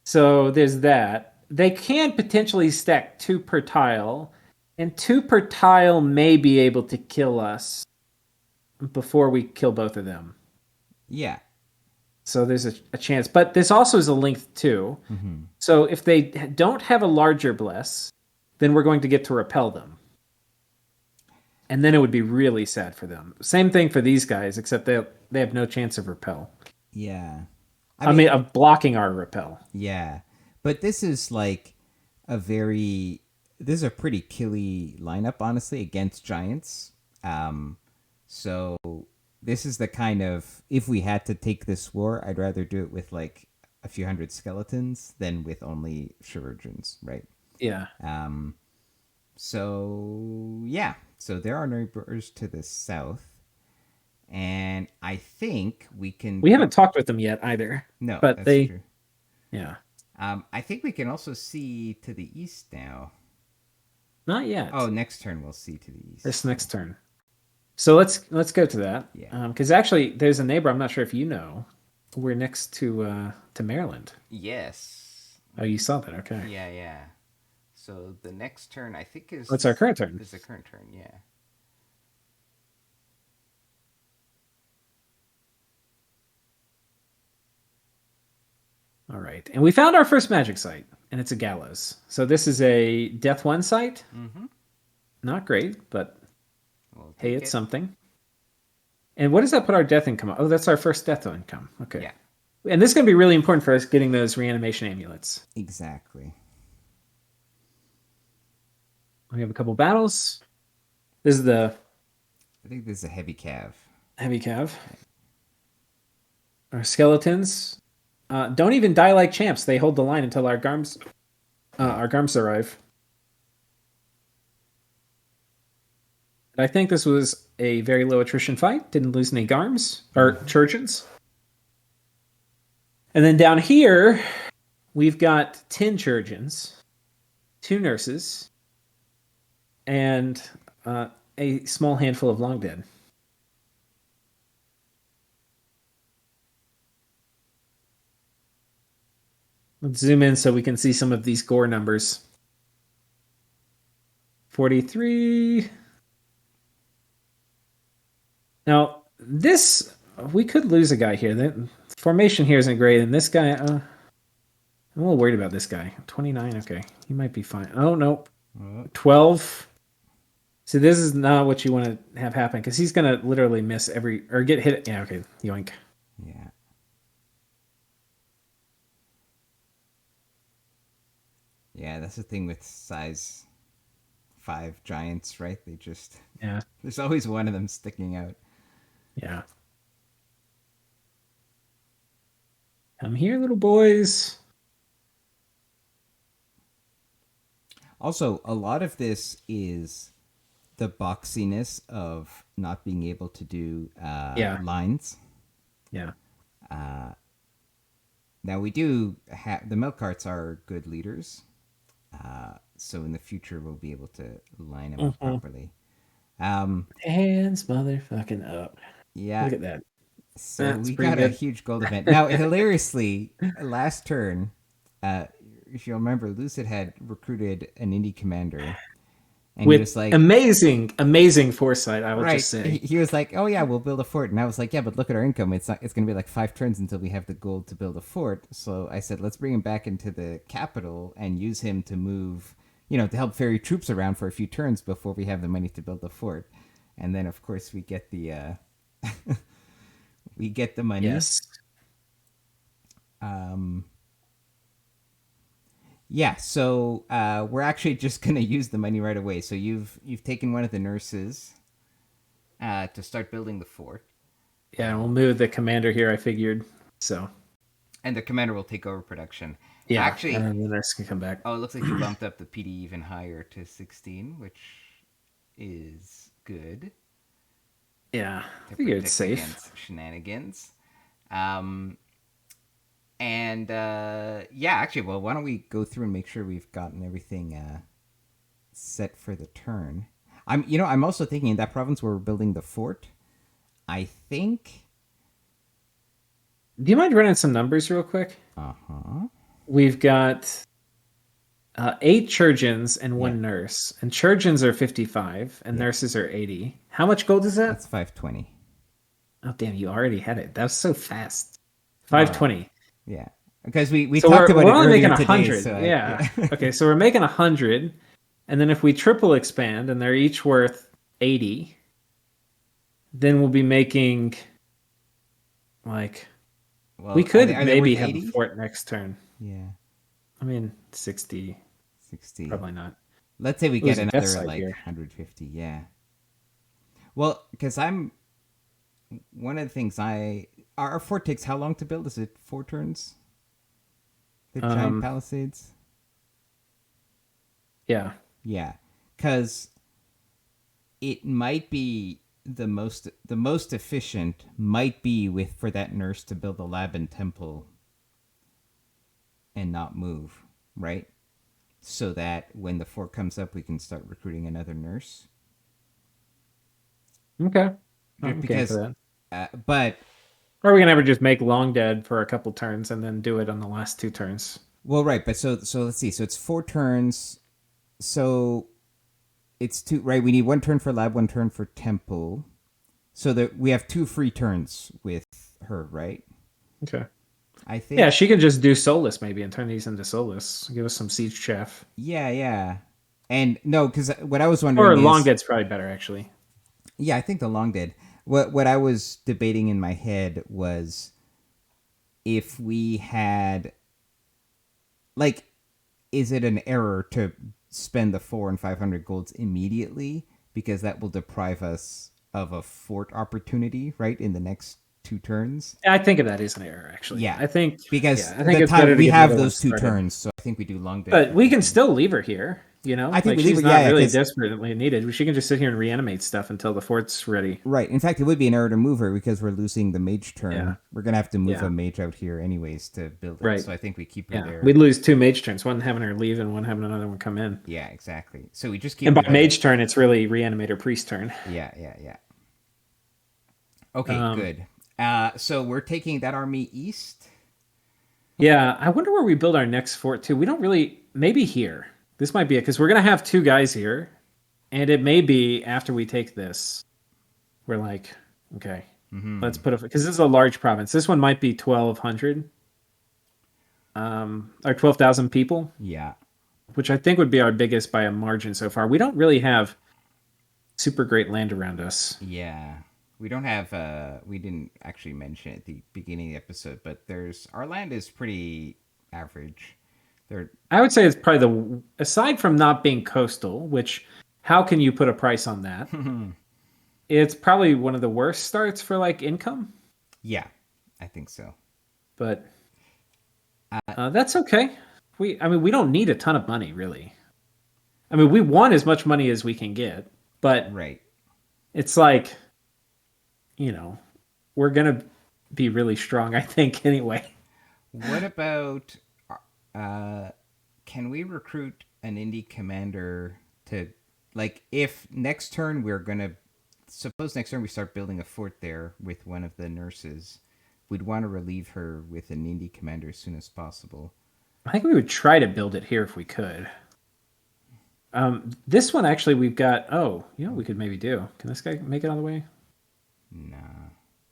A: so there's that. They can potentially stack 2 per tile, and 2 per tile may be able to kill us before we kill both of them.
B: Yeah.
A: So there's a chance. But this also is a length too.
B: Hmm.
A: So if they don't have a larger bless, then we're going to get to repel them. And then it would be really sad for them. Same thing for these guys, except they have no chance of repel.
B: Yeah. I
A: I mean,
B: mean,
A: of blocking our repel.
B: yeah. But this is like a very this is a pretty killy lineup, honestly, against giants. Um, so this is the kind of if we had to take this war, I'd rather do it with like a few hundred skeletons than with only chirurgeons, right?
A: Yeah.
B: Um, so yeah, so there are neighbors to the south, and I think we can.
A: We haven't talked with them yet either,
B: No,
A: but
B: that's
A: they,
B: true.
A: yeah,
B: I think we can also see to the east now.
A: not
B: Oh,
A: yet.
B: next turn we'll see to the east.
A: This next turn. So let's go to that
B: Yeah.
A: because actually there's a neighbor. I'm not sure if you know. We're next to Maryland.
B: Yes.
A: Oh, you saw that? Okay.
B: Yeah, yeah. So the next turn I think
A: What's our current turn?
B: is the current turn. Yeah.
A: All right, and we found our first magic site, and it's a gallows. So this is a Death One site.
B: Mm-hmm.
A: Not great, but
B: We'll
A: hey,
B: take
A: it's
B: it.
A: something. And what does that put our death income on? Oh, that's our first death income. Okay.
B: Yeah.
A: And this is going to be really important for us getting those reanimation amulets.
B: Exactly.
A: We have a couple battles. This is the
B: I think this is a heavy cav.
A: heavy cav. Our skeletons don't even die like champs. They hold the line until our garms arrive. I think this was a very low attrition fight. Didn't lose any garms or churgeons. And then down here, we've got 10 chirurgeons, 2 nurses, and a small handful of long dead. Let's zoom in so we can see some of these gore numbers. 43. Now, this, we could lose a guy here. The formation here isn't great, and this guy, I'm a little worried about this guy. 29, okay. He might be fine. Oh, no. 12. So this is not what you want to have happen, because he's going to literally miss every, or get hit. Yeah, okay. Yoink.
B: Yeah. Yeah, that's the thing with size 5 giants, right? They just
A: Yeah.
B: there's always one of them sticking out.
A: Yeah. Come here, little boys.
B: Also, a lot of this is the boxiness of not being able to do
A: Yeah.
B: lines.
A: Yeah.
B: Now we do have the milk carts are good leaders, so in the future we'll be able to line them up properly.
A: Hands motherfucking up.
B: Yeah,
A: Look at that.
B: so
A: That's
B: we
A: pretty
B: got a
A: good.
B: huge gold event. Now, hilariously, last turn, if you remember, Lucid had recruited an indie commander, and he
A: With
B: was like,
A: amazing foresight, I will
B: right.
A: just
B: He,
A: say.
B: he was like, "Oh yeah, we'll build a fort." And I was like, "Yeah, but look at our income. It's not. It's going to be like 5 turns until we have the gold to build a fort." So I said, "Let's bring him back into the capital and use him to move, to help ferry troops around for a few turns before we have the money to build the fort." And then, of course, we get the we get the money.
A: Yes.
B: Yeah, so we're actually just going to use the money right away. So you've taken one of the nurses to start building the fort.
A: Yeah, we'll move the commander here, I figured. So,
B: And the commander will take over production.
A: yeah.
B: Actually,
A: And then the nurse can come back.
B: oh, it looks like you bumped up the PD even higher to 16, which is good
A: Yeah. I
B: to
A: figure it's
B: protect
A: safe.
B: against shenanigans. And yeah, actually, well, why don't we go through and make sure we've gotten everything set for the turn? I'm also thinking in that province where we're building the fort. I think.
A: Do you mind running some numbers real quick? We've got 8 chirurgeons and 1 nurse. And chirurgeons are 55 and nurses are 80. How much gold is that?
B: That's 520.
A: Oh, damn, you already had it. That was so fast. 520.
B: Yeah, because we
A: So
B: talked about
A: we're
B: it
A: only
B: earlier
A: making
B: today.
A: 100.
B: So
A: Yeah. Okay, so we're making 100. And then if we triple expand and they're each worth 80, then we'll be making like
B: well,
A: we could
B: are they
A: maybe
B: worth
A: have
B: 80?
A: a fort next turn.
B: Yeah,
A: I mean 60.
B: 60.
A: Probably not.
B: Let's say we get
A: Losing Death
B: another
A: Side
B: like
A: here.
B: 150. Yeah. Well, because I'm one of the things our fort takes how long to build? Is it 4 turns? The giant
A: Um,
B: palisades.
A: yeah.
B: Yeah, because it might be the most efficient might be with for that nurse to build a lab and temple and not move, right? So that when the fort comes up, we can start recruiting another nurse.
A: Okay. I'm game for
B: Because,
A: that.
B: but
A: Or we can ever just make Long Dead for a couple turns and then do it on the last 2 turns.
B: well, right. But so let's see. So it's 4 turns. So it's two, right? We need 1 turn for lab, 1 turn for temple. So that we have 2 free turns with her, right?
A: Okay.
B: I
A: Yeah,
B: think.
A: she could just do Soulless maybe and turn these into Soulless. Give us some Siege Chaff.
B: Yeah, yeah. And no, because what I was
A: Or
B: wondering
A: Long
B: is,
A: Dead's probably better, actually.
B: yeah, I think the long did. What I was debating in my head was if we had like, is it an error to spend the 400 and 500 golds immediately because that will deprive us of a fort opportunity, right, in the next 2 turns?
A: I think that is an error, actually.
B: Yeah,
A: I think,
B: because
A: yeah, I think
B: the
A: it's
B: time
A: better to
B: we
A: get the
B: have
A: other one
B: those two
A: started.
B: turns, so I think we do long dead
A: But
B: for
A: we can
B: 2 turns.
A: still leave her here, you know?
B: I think
A: Like,
B: we leave
A: she's
B: it. Yeah,
A: not
B: yeah,
A: really
B: because
A: desperately needed. She can just sit here and reanimate stuff until the fort's ready.
B: right. In fact, it would be an error to move her because we're losing the mage
A: Yeah.
B: turn. We're gonna have to move
A: Yeah.
B: a mage out here anyways to build it.
A: Right.
B: So I think we keep her
A: Yeah.
B: there.
A: We'd lose 2 mage turns, one having her leave and one having another one come in.
B: Yeah, exactly. So we just
A: And
B: keep
A: by
B: her there.
A: mage turn, it's really reanimator priest turn.
B: Yeah, yeah, yeah. Okay,
A: Um,
B: good. So we're taking that army east.
A: yeah, I wonder where we build our next fort too. We don't really, maybe here. This might be it because we're going to have 2 guys here. And it may be after we take this, we're like, okay, let's put it, because this is a large province. This one might be 1,200 or 12,000 people,
B: Yeah,
A: which I think would be our biggest by a margin so far. We don't really have super great land around us.
B: yeah. We don't have. We didn't actually mention it at the beginning of the episode, but there's our land is pretty average. There.
A: I would say it's probably aside from not being coastal, which how can you put a price on that? It's probably one of the worst starts for like income,
B: Yeah, I think so.
A: but that's okay. I mean, we don't need a ton of money, really. I mean, we want as much money as we can get, but
B: Right.
A: it's like, you know, we're gonna be really strong, I think, anyway.
B: What about? Uh, can we recruit an indie commander to, like, if next turn we're gonna suppose next turn we start building a fort there with one of the nurses, we'd want to relieve her with an indie commander as soon as possible.
A: I think we would try to build it here if we could. This one actually, we've got. Oh, you know, what we could maybe do. Can this guy make it all the way?
B: Nah.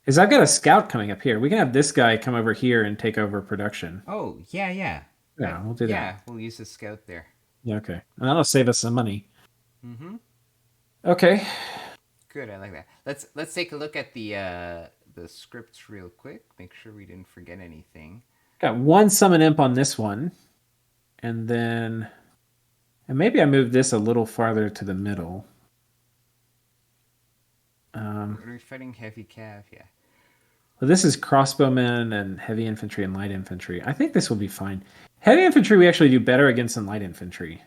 A: Because I've got a scout coming up here. We can have this guy come over here and take over production.
B: Oh, yeah, yeah.
A: Yeah, we'll do
B: Yeah,
A: that.
B: we'll use a scout there.
A: Yeah, okay, and that'll save us some money.
B: Mm-hmm.
A: Okay,
B: Good, I like that. Let's take a look at the scripts real quick. Make sure we didn't forget anything.
A: got one summon imp on this one, and then, and maybe I move this a little farther to the middle.
B: We're fighting heavy cav, yeah.
A: Well, this is crossbowmen and heavy infantry and light infantry. I think this will be fine. Heavy infantry we actually do better against than light infantry,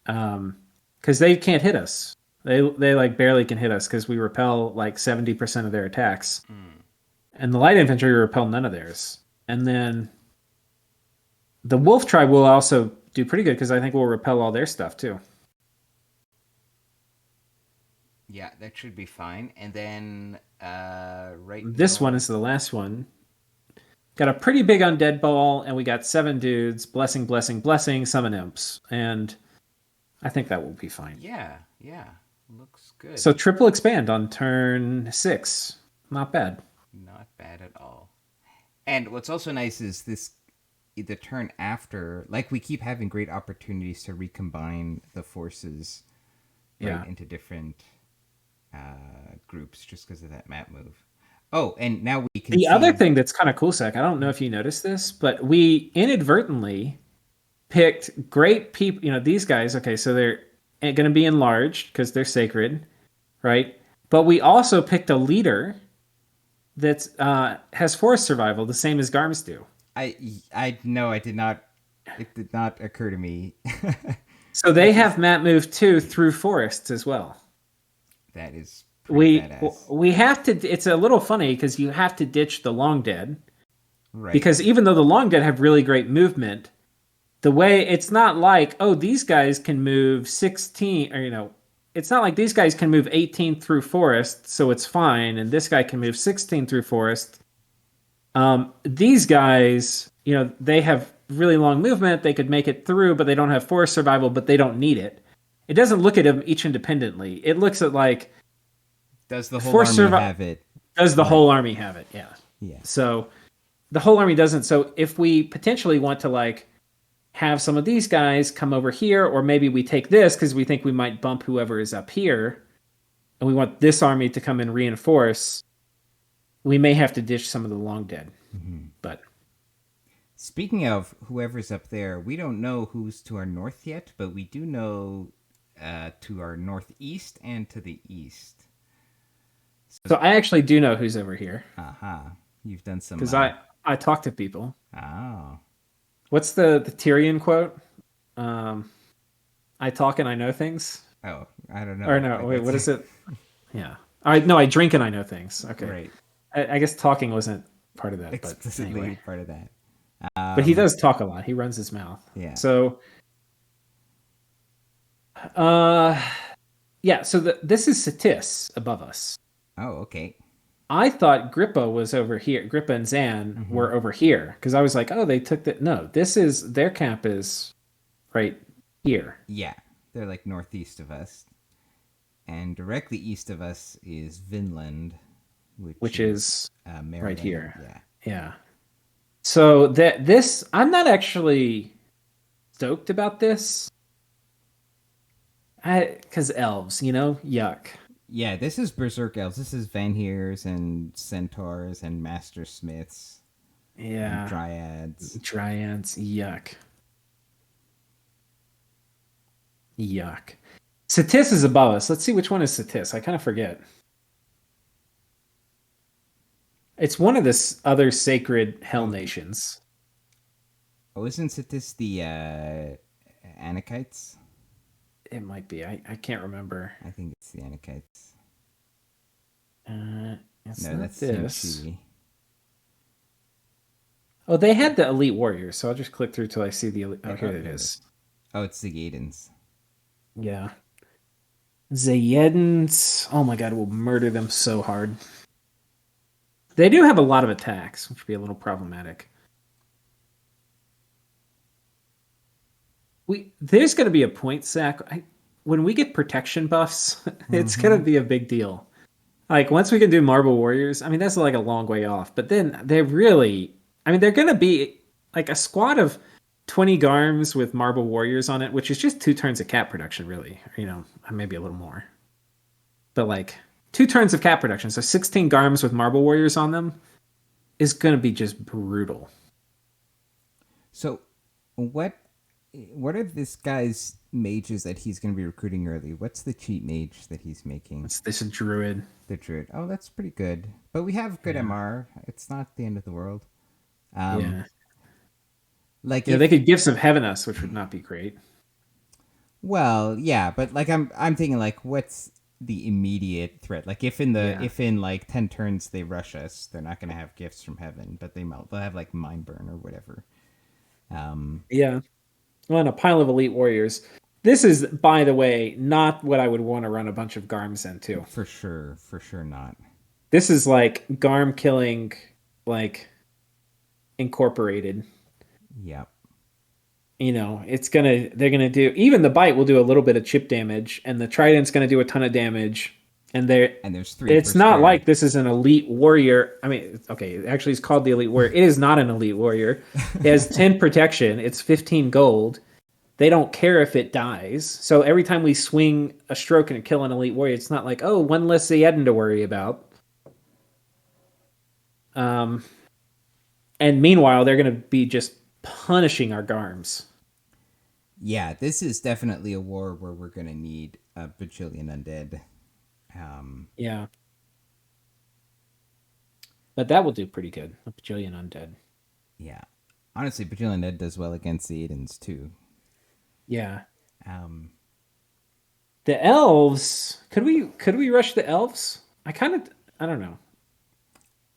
A: because they can't hit us. They like barely can hit us because we repel like 70% of their attacks, and the light infantry repel none of theirs. And then the wolf tribe will also do pretty good because I think we'll repel all their stuff too.
B: Yeah, that should be fine. And then
A: This one is the last one. Got a pretty big undead ball, and we got 7 dudes. Blessing, blessing, blessing. Summon imps, and I think that will be fine.
B: Yeah, yeah. Looks good.
A: So triple expand on turn 6. Not bad.
B: Not bad at all. And what's also nice is the turn after, like, we keep having great opportunities to recombine the forces into different groups just because of that map move. Oh, and now we can
A: The other thing that's kind of cool, Sec, I don't know if you noticed this, but we inadvertently picked great people. These guys. Okay, so they're going to be enlarged because they're sacred, right? But we also picked a leader that has forest survival, the same as Garms do.
B: I I no, I did not. It did not occur to me.
A: So they
B: That is
A: have map move too through forests as well.
B: that is pretty
A: We
B: badass.
A: we have to. It's a little funny because you have to ditch the long dead
B: Right.
A: because even though the long dead have really great movement, the way it's not like these guys can move 16 or it's not like these guys can move 18 through forest, so it's fine, and this guy can move 16 through forest. These guys, they have really long movement. They could make it through, but they don't have forest survival, but they don't need it. It doesn't look at them each independently. It looks at like
B: Does the whole
A: forest
B: army
A: survival.
B: have it?
A: Does the
B: Right.
A: whole army have it? Yeah.
B: Yeah.
A: So the whole army doesn't. So if we potentially want to like have some of these guys come over here, or maybe we take this because we think we might bump whoever is up here, and we want this army to come and reinforce, we may have to ditch some of the long dead.
B: Mm-hmm.
A: But
B: Speaking of whoever's up there, we don't know who's to our north yet, but we do know to our northeast and to the east.
A: so I actually do know who's over here
B: Aha. You've done some.
A: because I talk to people.
B: Oh.
A: What's the Tyrion quote? Um, I talk and I know things.
B: Oh, I don't
A: Or
B: know.
A: no,
B: Like,
A: wait, what
B: that's-
A: is it? Yeah. I no, I drink and I know things. Okay.
B: Right.
A: I guess talking wasn't part of that, but
B: Explicitly
A: anyway.
B: part of that.
A: But he does talk a lot. He runs his mouth.
B: Yeah.
A: So, uh, yeah. So this is Satis above us.
B: Oh, okay.
A: I thought Grippa was over here. Grippa and Zan
B: Mm-hmm.
A: were over here because I was like, oh, they took that. No, this is their camp is right here.
B: Yeah. They're like northeast of us. And directly east of us is Vinland,
A: Which is
B: Maryland.
A: right here.
B: Yeah.
A: Yeah. So that this, I'm not actually stoked about this. Because elves, yuck.
B: Yeah, this is Berserk Elves. This is Vanheers and Centaurs and Master Smiths
A: Yeah.
B: and Dryads.
A: Dryads, yuck. Yuck. Satis is above us. Let's see which one is Satis. I kind of forget. It's one of this other sacred hell nations.
B: Oh, isn't it this the Anakites?
A: It might be. I can't remember.
B: I think it's the Anakites.
A: It's
B: No,
A: not
B: that's
A: this.
B: Shinchi.
A: Oh, they had the elite warriors, so I'll just click through till I see the elite. Oh, here it is.
B: Oh, it's the Gaidens.
A: Yeah. Zayedans. Oh my god, we'll murder them so hard. They do have a lot of attacks, which would be a little problematic. There's going to be a point, Saq. When we get protection buffs, it's going to be a big deal. Like once we can do Marble Warriors, I mean that's like a long way off. But then they're really, I mean they're going to be like a squad of 20 Garms with Marble Warriors on it, which is just 2 turns of cap production, really. Maybe a little more. But like 2 turns of cap production, so 16 Garms with Marble Warriors on them is going to be just brutal.
B: So, what are this guy's mages that he's going to be recruiting early? What's the cheat mage that he's making?
A: It's this druid.
B: The druid. Oh, that's pretty good. But we have good MR. It's not the end of the world.
A: Yeah.
B: Like
A: Yeah, they could give some heaven us, which would not be great.
B: Well, yeah, but like I'm thinking like what's the immediate threat? Like if in like 10 turns they rush us, they're not going to have gifts from heaven, but they'll have like mind burn or whatever.
A: Yeah. Well, and a pile of elite warriors. This is, by the way, not what I would want to run a bunch of Garms into.
B: For sure not.
A: This is like Garm killing, like, incorporated.
B: Yep.
A: They're gonna do, even the bite will do a little bit of chip damage, and the trident's gonna do a ton of damage. And
B: there's 3.
A: it's
B: per
A: not
B: square.
A: like this is an elite warrior. I mean, okay, actually it's called the elite warrior. It is not an elite warrior. It has 10 protection. It's 15 gold. They don't care if it dies. So every time we swing a stroke and kill an elite warrior, it's not like, oh, one less Zayedin to worry about. And meanwhile, they're going to be just punishing our Garms.
B: Yeah, this is definitely a war where we're gonna need a bajillion undead.
A: Yeah, but that will do pretty good. A bajillion undead.
B: Yeah, honestly, bajillion undead does well against the Aidens too.
A: Yeah,
B: Um,
A: the elves. Could we rush the elves? I don't know.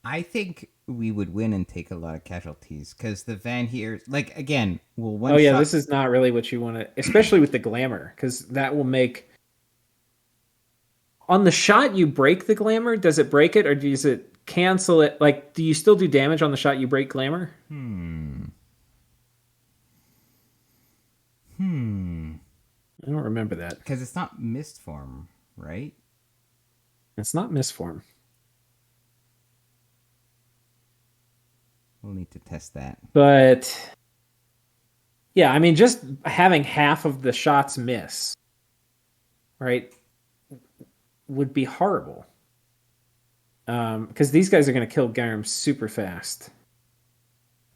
B: I think we would win and take a lot of casualties because the Van here, like again, will one
A: Oh yeah,
B: shot.
A: this is not really what you want to, especially with the glamour, because that will make on the shot you break the glamour. Does it break it or does it cancel it? Like, do you still do damage on the shot you break glamour?
B: Hmm. Hmm.
A: I don't remember that.
B: Because it's not mist form, right?
A: It's not misform,
B: We'll need to test that.
A: but yeah, I mean, just having half of the shots miss, right, would be horrible. Because these guys are going to kill Garm super fast.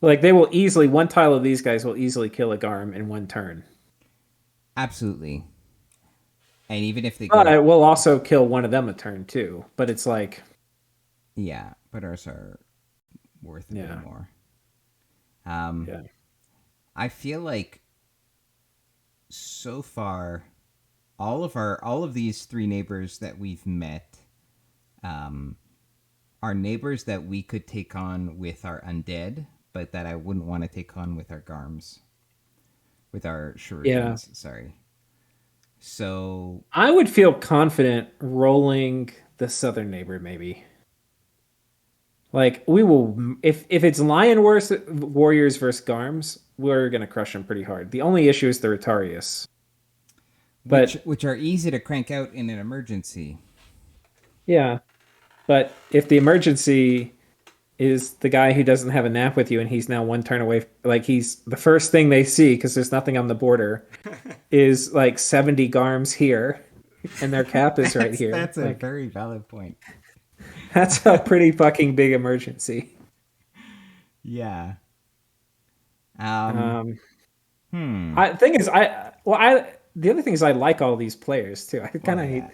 A: Like they will easily, one tile of these guys will easily kill a Garm in one turn.
B: Absolutely. And even if they
A: But
B: go,
A: it will also kill one of them a turn too. But it's like,
B: yeah, but ours are worth a bit
A: yeah,
B: more. Um,
A: yeah.
B: I feel like so far, all of these three neighbors that we've met, um, are neighbors that we could take on with our undead, but that I wouldn't want to take on with our Garms, with our
A: Yeah.
B: shurikens. Sorry. So
A: I would feel confident rolling the southern neighbor, maybe. Like we will, if it's Warriors versus Garms, we're gonna crush them pretty hard. The only issue is the Rotarius. But
B: which are easy to crank out in an emergency.
A: yeah, but if the emergency is the guy who doesn't have a nap with you and he's now one turn away, like he's the first thing they see because there's nothing on the border is like 70 Garms here and their cap is right here.
B: That's a
A: Like
B: very valid point.
A: that's a pretty fucking big emergency.
B: Yeah. Um.
A: Um,
B: Hmm.
A: I thing is, I the other thing is I like all these players too. I kind
B: Well,
A: of
B: yeah.
A: hate.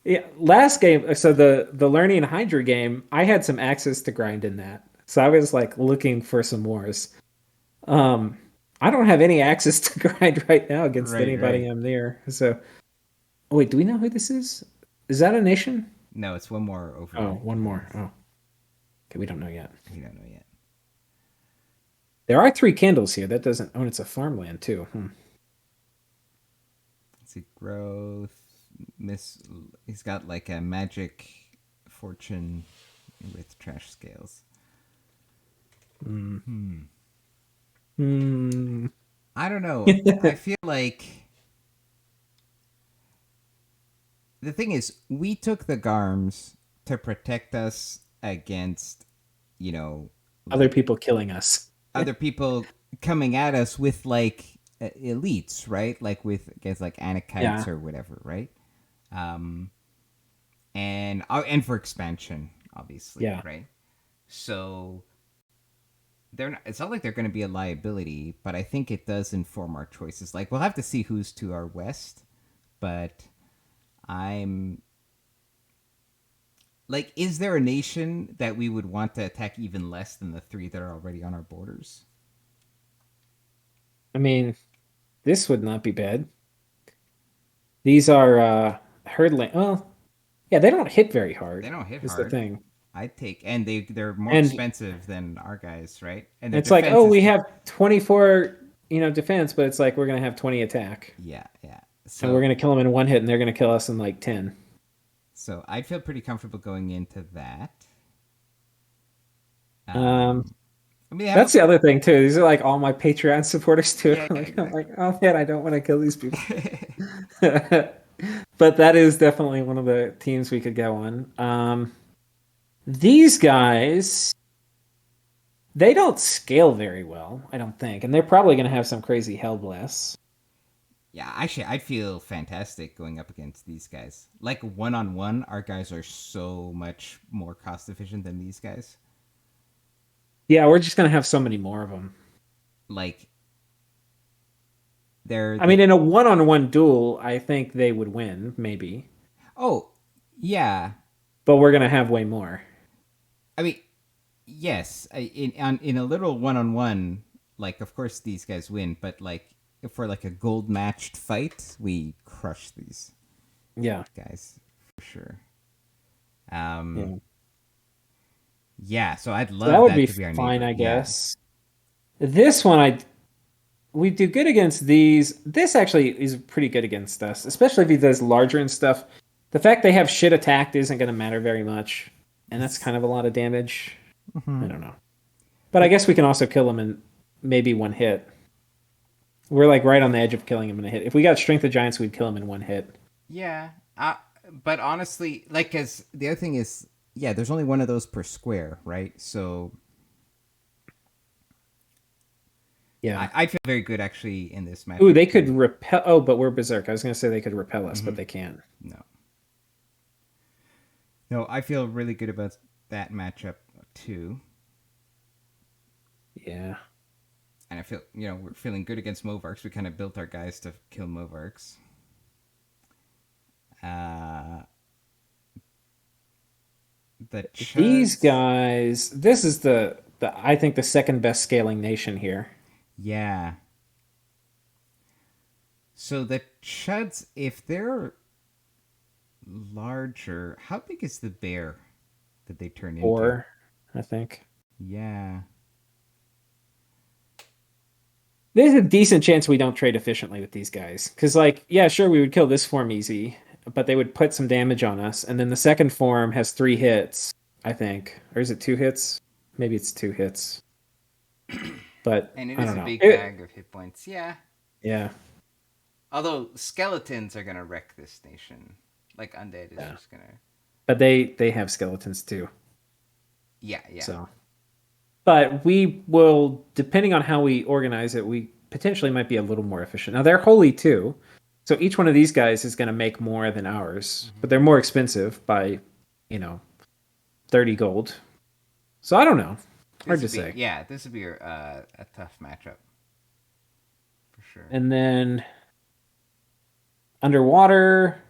A: Yeah, last game, so the Learning Hydra game, I had some axes to grind in that, so I was like looking for some wars. Um, I don't have any axes to grind right now against
B: Right.
A: anybody
B: Right.
A: I'm near. So, oh, wait, do we know who this is? Is that a nation?
B: No, it's one more
A: Oh,
B: over
A: one
B: you
A: more.
B: guys.
A: Oh, okay, we don't know yet.
B: We don't know yet.
A: There are three candles here. That doesn't. Oh, and it's a farmland too. Hmm.
B: Let's see. Growth. Miss. He's got like a magic fortune with trash scales.
A: Hmm.
B: Hmm.
A: Hmm.
B: I don't know. I feel like the thing is, we took the Garms to protect us against, you know,
A: Other
B: like
A: people killing us.
B: other people coming at us with like elites, right? Like with against like Anakites
A: Yeah.
B: or whatever, right? Um, and for expansion, obviously,
A: Yeah.
B: right? So they're not, it's not like they're going to be a liability, but I think it does inform our choices. Like we'll have to see who's to our west, but I'm like, is there a nation that we would want to attack even less than the three that are already on our borders?
A: I mean, this would not be bad. These are herdland. Well, yeah, they don't hit very
B: They
A: hard,
B: don't hit
A: is the
B: hard.
A: thing.
B: I'd take, and they're more
A: And
B: expensive than our guys, right? And their
A: it's like,
B: defense
A: oh,
B: is
A: we have 24, defense, but it's like we're gonna have 20 attack.
B: yeah, yeah.
A: And we're
B: So
A: gonna kill them in one hit and they're gonna kill us in like 10.
B: so I'd feel pretty comfortable going into that.
A: Um,
B: Um, I mean, they have a
A: that's the other thing too. These are like all my Patreon supporters too.
B: yeah, yeah,
A: I'm like,
B: exactly.
A: oh man, I don't want to kill these people. But that is definitely one of the teams we could go on. These guys, they don't scale very well, I don't think, and they're probably going to have some crazy hell blasts.
B: Yeah, actually, I'd feel fantastic going up against these guys. Like one on one, our guys are so much more cost efficient than these guys.
A: Yeah, we're just going to have so many more of them.
B: Like They're
A: I mean,
B: the
A: in a one-on-one duel, I think they would win, maybe,
B: oh yeah.
A: but we're gonna have way more.
B: I mean, yes, in a little one on one, like of course these guys win, but like if we're like a gold matched fight, we crush these
A: Yeah,
B: guys for sure. Um,
A: yeah.
B: yeah, so I'd
A: So that
B: love
A: would
B: that
A: be
B: to be our
A: fine,
B: neighbor.
A: I
B: Yeah.
A: guess. This one, we do good against these. This actually is pretty good against us, especially if he does larger and stuff. The fact they have shit attacked isn't going to matter very much, and that's
B: It's,
A: kind of a lot of damage. I
B: mhm.
A: don't know, but I
B: It
A: guess we can also kill him in maybe one hit. We're like right on the edge of killing him in a hit. If we got Strength of Giants, we'd kill him in one hit.
B: yeah. But honestly, like, cause the other thing is, yeah, there's only one of those per square, right? So
A: Yeah.
B: I feel very good actually in this
A: Ooh,
B: matchup
A: they could
B: too.
A: repel. Oh, but we're berserk. I was gonna say they could repel us, but
B: Hmm.
A: they can't.
B: No, no, I feel really good about that matchup too.
A: Yeah.
B: And I feel, we're feeling good against Movarks. We kind of built our guys to kill Movarks. Uh, the
A: These
B: Chuds,
A: guys. This is the I think the second best scaling nation here.
B: yeah. So the Chuds, if they're larger, how big is the bear that they turn into?
A: Or I think
B: Yeah.
A: there's a decent chance we don't trade efficiently with these guys. Because like, yeah, sure, we would kill this form easy, but they would put some damage on us, and then the second form has 3 hits. I think, or is it 2 hits? Maybe it's 2 hits, but
B: And it
A: I
B: is
A: don't
B: a
A: know.
B: big bag of hit points. Yeah.
A: Yeah,
B: Although skeletons are gonna wreck this nation. Like undead is
A: yeah.
B: just gonna.
A: But they have skeletons too.
B: Yeah, yeah.
A: So, but we will, depending on how we organize it, we potentially might be a little more efficient. Now they're holy too, so each one of these guys is going to make more than ours,
B: Hmm.
A: but they're more expensive by, you know, 30 gold. So I don't know. Hard
B: This
A: to
B: would be
A: say.
B: yeah. This would be a tough matchup for sure.
A: And then underwater,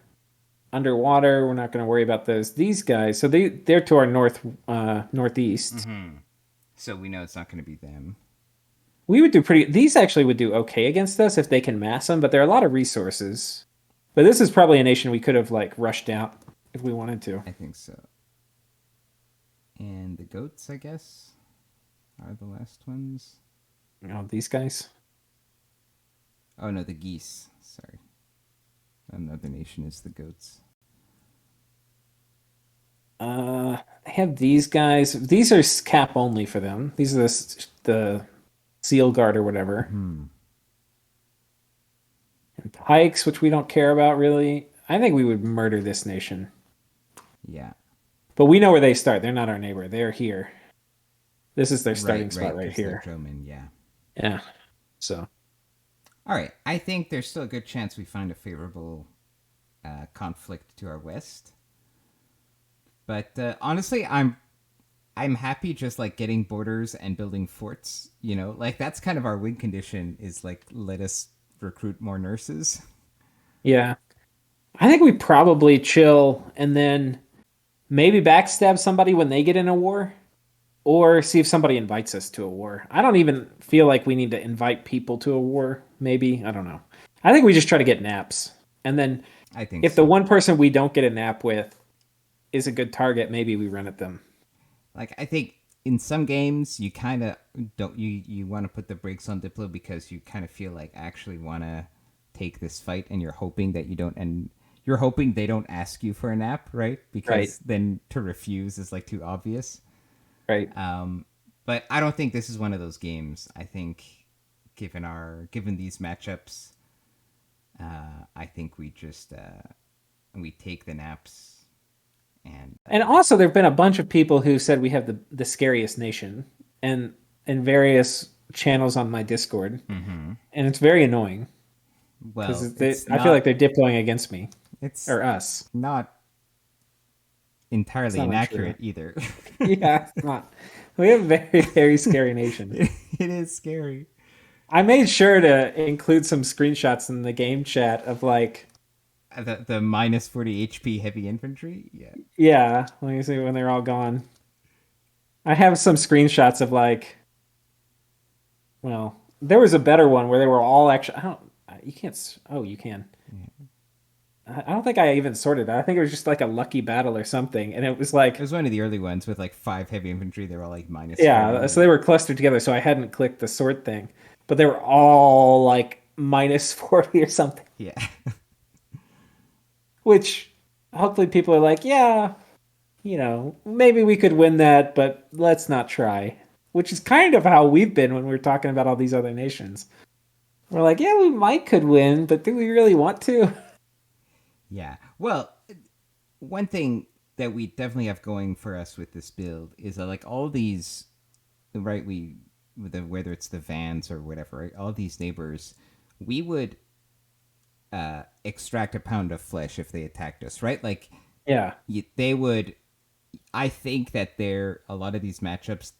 A: underwater, we're not going to worry about those. These guys, so they're to our northeast.
B: Hmm. So we know it's not going to be them.
A: We would do pretty. These actually would do okay against us if they can mass them, but there are a lot of resources. But this is probably a nation we could have like rushed out if we wanted to.
B: I think so. And the goats, I guess, are the last ones.
A: These guys.
B: Oh no, the geese. Sorry, another nation is the goats.
A: They have these guys. These are cap only for them. These are the seal guard or whatever.
B: Hmm.
A: And pikes, which we don't care about really. I think we would murder this nation.
B: Yeah.
A: But we know where they start. They're not our neighbor. They're here. This is their
B: Right.
A: starting spot
B: Right.
A: right
B: Because they're
A: here.
B: Droman. Yeah.
A: Yeah. So
B: All right. I think there's still a good chance we find a favorable conflict to our west. But honestly, I'm happy just like getting borders and building forts. Like that's kind of our win condition is like let us recruit more nurses.
A: yeah. I think we probably chill and then maybe backstab somebody when they get in a war or see if somebody invites us to a war. I don't even feel like we need to invite people to a war, maybe. I don't know. I think we just try to get naps. And then
B: I think
A: if the
B: so.
A: one person we don't get a nap with is a good target, maybe we run at them.
B: Like I think in some games you kind of don't you want to put the brakes on Diplo because you kind of feel like actually want to take this fight and you're hoping that you don't and you're hoping they don't ask you for a nap, right?
A: Right.
B: Because then to refuse is like too obvious.
A: Right.
B: But I don't think this is one of those games. I think given these matchups, I think we just we take the naps and
A: And also there've been a bunch of people who said we have the scariest nation and in various channels on my Discord.
B: mm-hmm.
A: And it's very annoying
B: Well,
A: because I feel like they're diploing against me
B: it's
A: or us.
B: not
A: It's
B: entirely
A: not untrue.
B: inaccurate either.
A: Yeah, it's not. We have a very, very scary nation.
B: It is scary.
A: I made sure to include some screenshots in the game chat of like,
B: The minus 40 HP heavy infantry. Yeah.
A: yeah, let me see when they're all gone. I have some screenshots of like, well, there was a better one where they were all actually. I don't. You can't. Oh, you can. I don't think I even sorted it. I think it was just like a lucky battle or something, and it was
B: It
A: like,
B: was one of the early ones with like 5 heavy infantry. They were all like minus
A: yeah.
B: 40.
A: So they were clustered together. So I hadn't clicked the sort thing, but they were all like minus 40 or something,
B: Yeah.
A: which hopefully people are like, yeah, maybe we could win that, but let's not try. Which is kind of how we've been when we're talking about all these other nations. We're like, yeah, we might could win, but do we really want to?
B: Yeah. Well, one thing that we definitely have going for us with this build is that like all these, right? Whether it's the vans or whatever, right? All these neighbors, we would extract a pound of flesh if they attacked us, right? Like
A: Yeah.
B: they would. I think that a lot of these matchups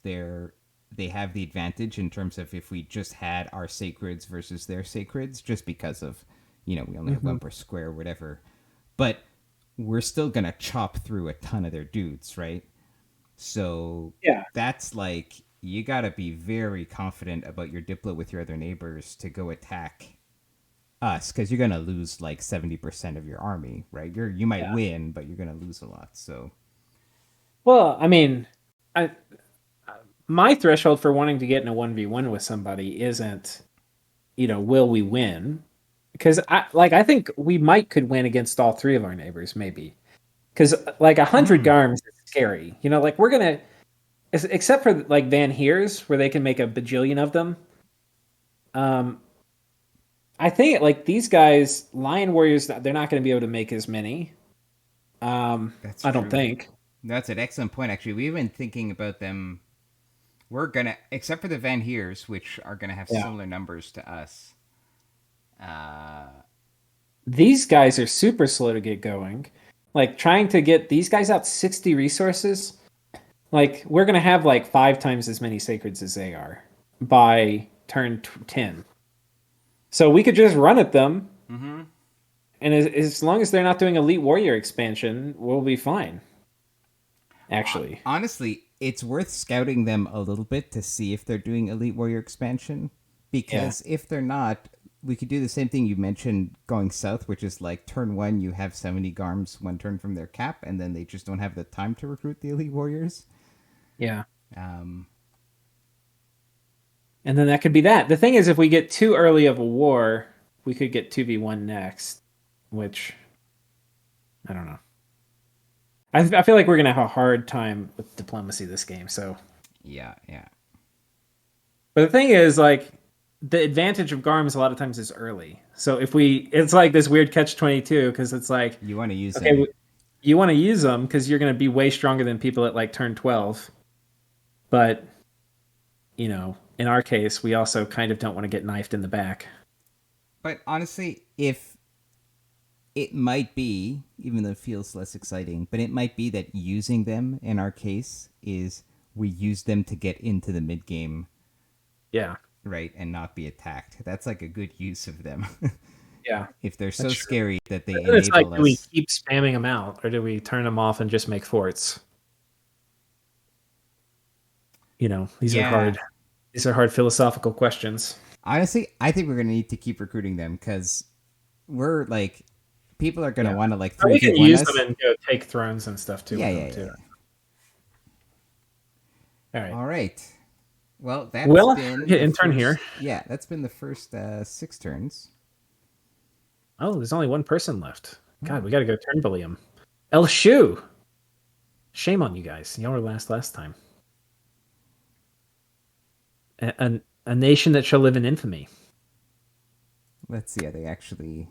B: they have the advantage in terms of if we just had our sacreds versus their sacreds, just because of we only have
A: Hmm.
B: one per square, or whatever. But we're still gonna chop through a ton of their dudes, right? So
A: Yeah.
B: that's like you gotta be very confident about your diplo with your other neighbors to go attack us, because you're gonna lose like 70% of your army, right? You might
A: Yeah.
B: win, but you're gonna lose a lot. So
A: Well, I mean, I my threshold for wanting to get in a 1v1 with somebody isn't, will we win? Because I think we might could win against all three of our neighbors, maybe. Because like 100 garms is scary. Like we're gonna, except for like Van Heers, where they can make a bajillion of them. Um, I think like these guys, Lion Warriors, they're not going to be able to make as many.
B: that's
A: I don't
B: true.
A: think.
B: That's an excellent point, actually. We've been thinking about them. We're gonna, except for the Van Heers, which are gonna have
A: Yeah.
B: similar numbers to us. Uh,
A: These guys are super slow to get going. Like trying to get these guys out 60 resources. Like we're gonna have like 5 times as many sacreds as they are by turn 10. So we could just run at them,
B: mm-hmm.
A: and as long as they're not doing Elite Warrior expansion, we'll be fine. Actually,
B: Honestly, it's worth scouting them a little bit to see if they're doing Elite Warrior expansion.
A: yeah,
B: Because if they're not, we could do the same thing you mentioned going south, which is like turn one, you have 70 Garms one turn from their cap, and then they just don't have the time to recruit the Elite Warriors.
A: yeah.
B: Um,
A: And then that could be that. The thing is, if we get too early of a war, we could get 2v1 next, which I don't know. I feel like we're gonna have a hard time with diplomacy this game. So,
B: yeah, yeah.
A: but the thing is, like, the advantage of Garms a lot of times is early. So it's like this weird catch 22 because it's like,
B: You want to use
A: okay,
B: them.
A: you want to use them because you're going to be way stronger than people at like turn 12. But, in our case, we also kind of don't want to get knifed in the back.
B: But honestly, if it might be, even though it feels less exciting, but it might be that using them in our case is we use them to get into the mid game,
A: Yeah.
B: right, and not be attacked. That's like a good use of them.
A: Yeah.
B: If they're so
A: That's true.
B: scary that they
A: But then it's like,
B: enable
A: do we
B: us.
A: keep spamming them out or do we turn them off and just make forts? These are
B: Yeah.
A: hard. These are hard philosophical questions.
B: Honestly, I think we're going to need to keep recruiting them because we're like, people are going to
A: Yeah.
B: want to like
A: But we can
B: 3v1
A: use them
B: us.
A: and go take thrones and stuff too
B: Yeah,
A: with
B: yeah,
A: them
B: yeah,
A: too.
B: yeah.
A: All right.
B: All right. Well, that's
A: Well,
B: been the
A: in turn here.
B: first. Yeah, that's been the first 6 turns.
A: Oh, there's only one person left. God,
B: Oh.
A: we got to go turn bully him. El Shu. Shame on you guys. Y'all were last time. A nation that shall live in infamy.
B: Let's see. Are they actually?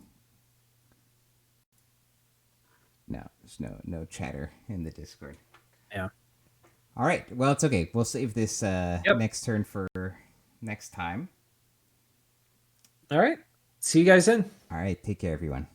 B: No, there's no chatter in the Discord.
A: Yeah.
B: All right. Well, it's okay. We'll save this
A: Yep.
B: next turn for next time.
A: All right. See you guys then.
B: All right. Take care, everyone.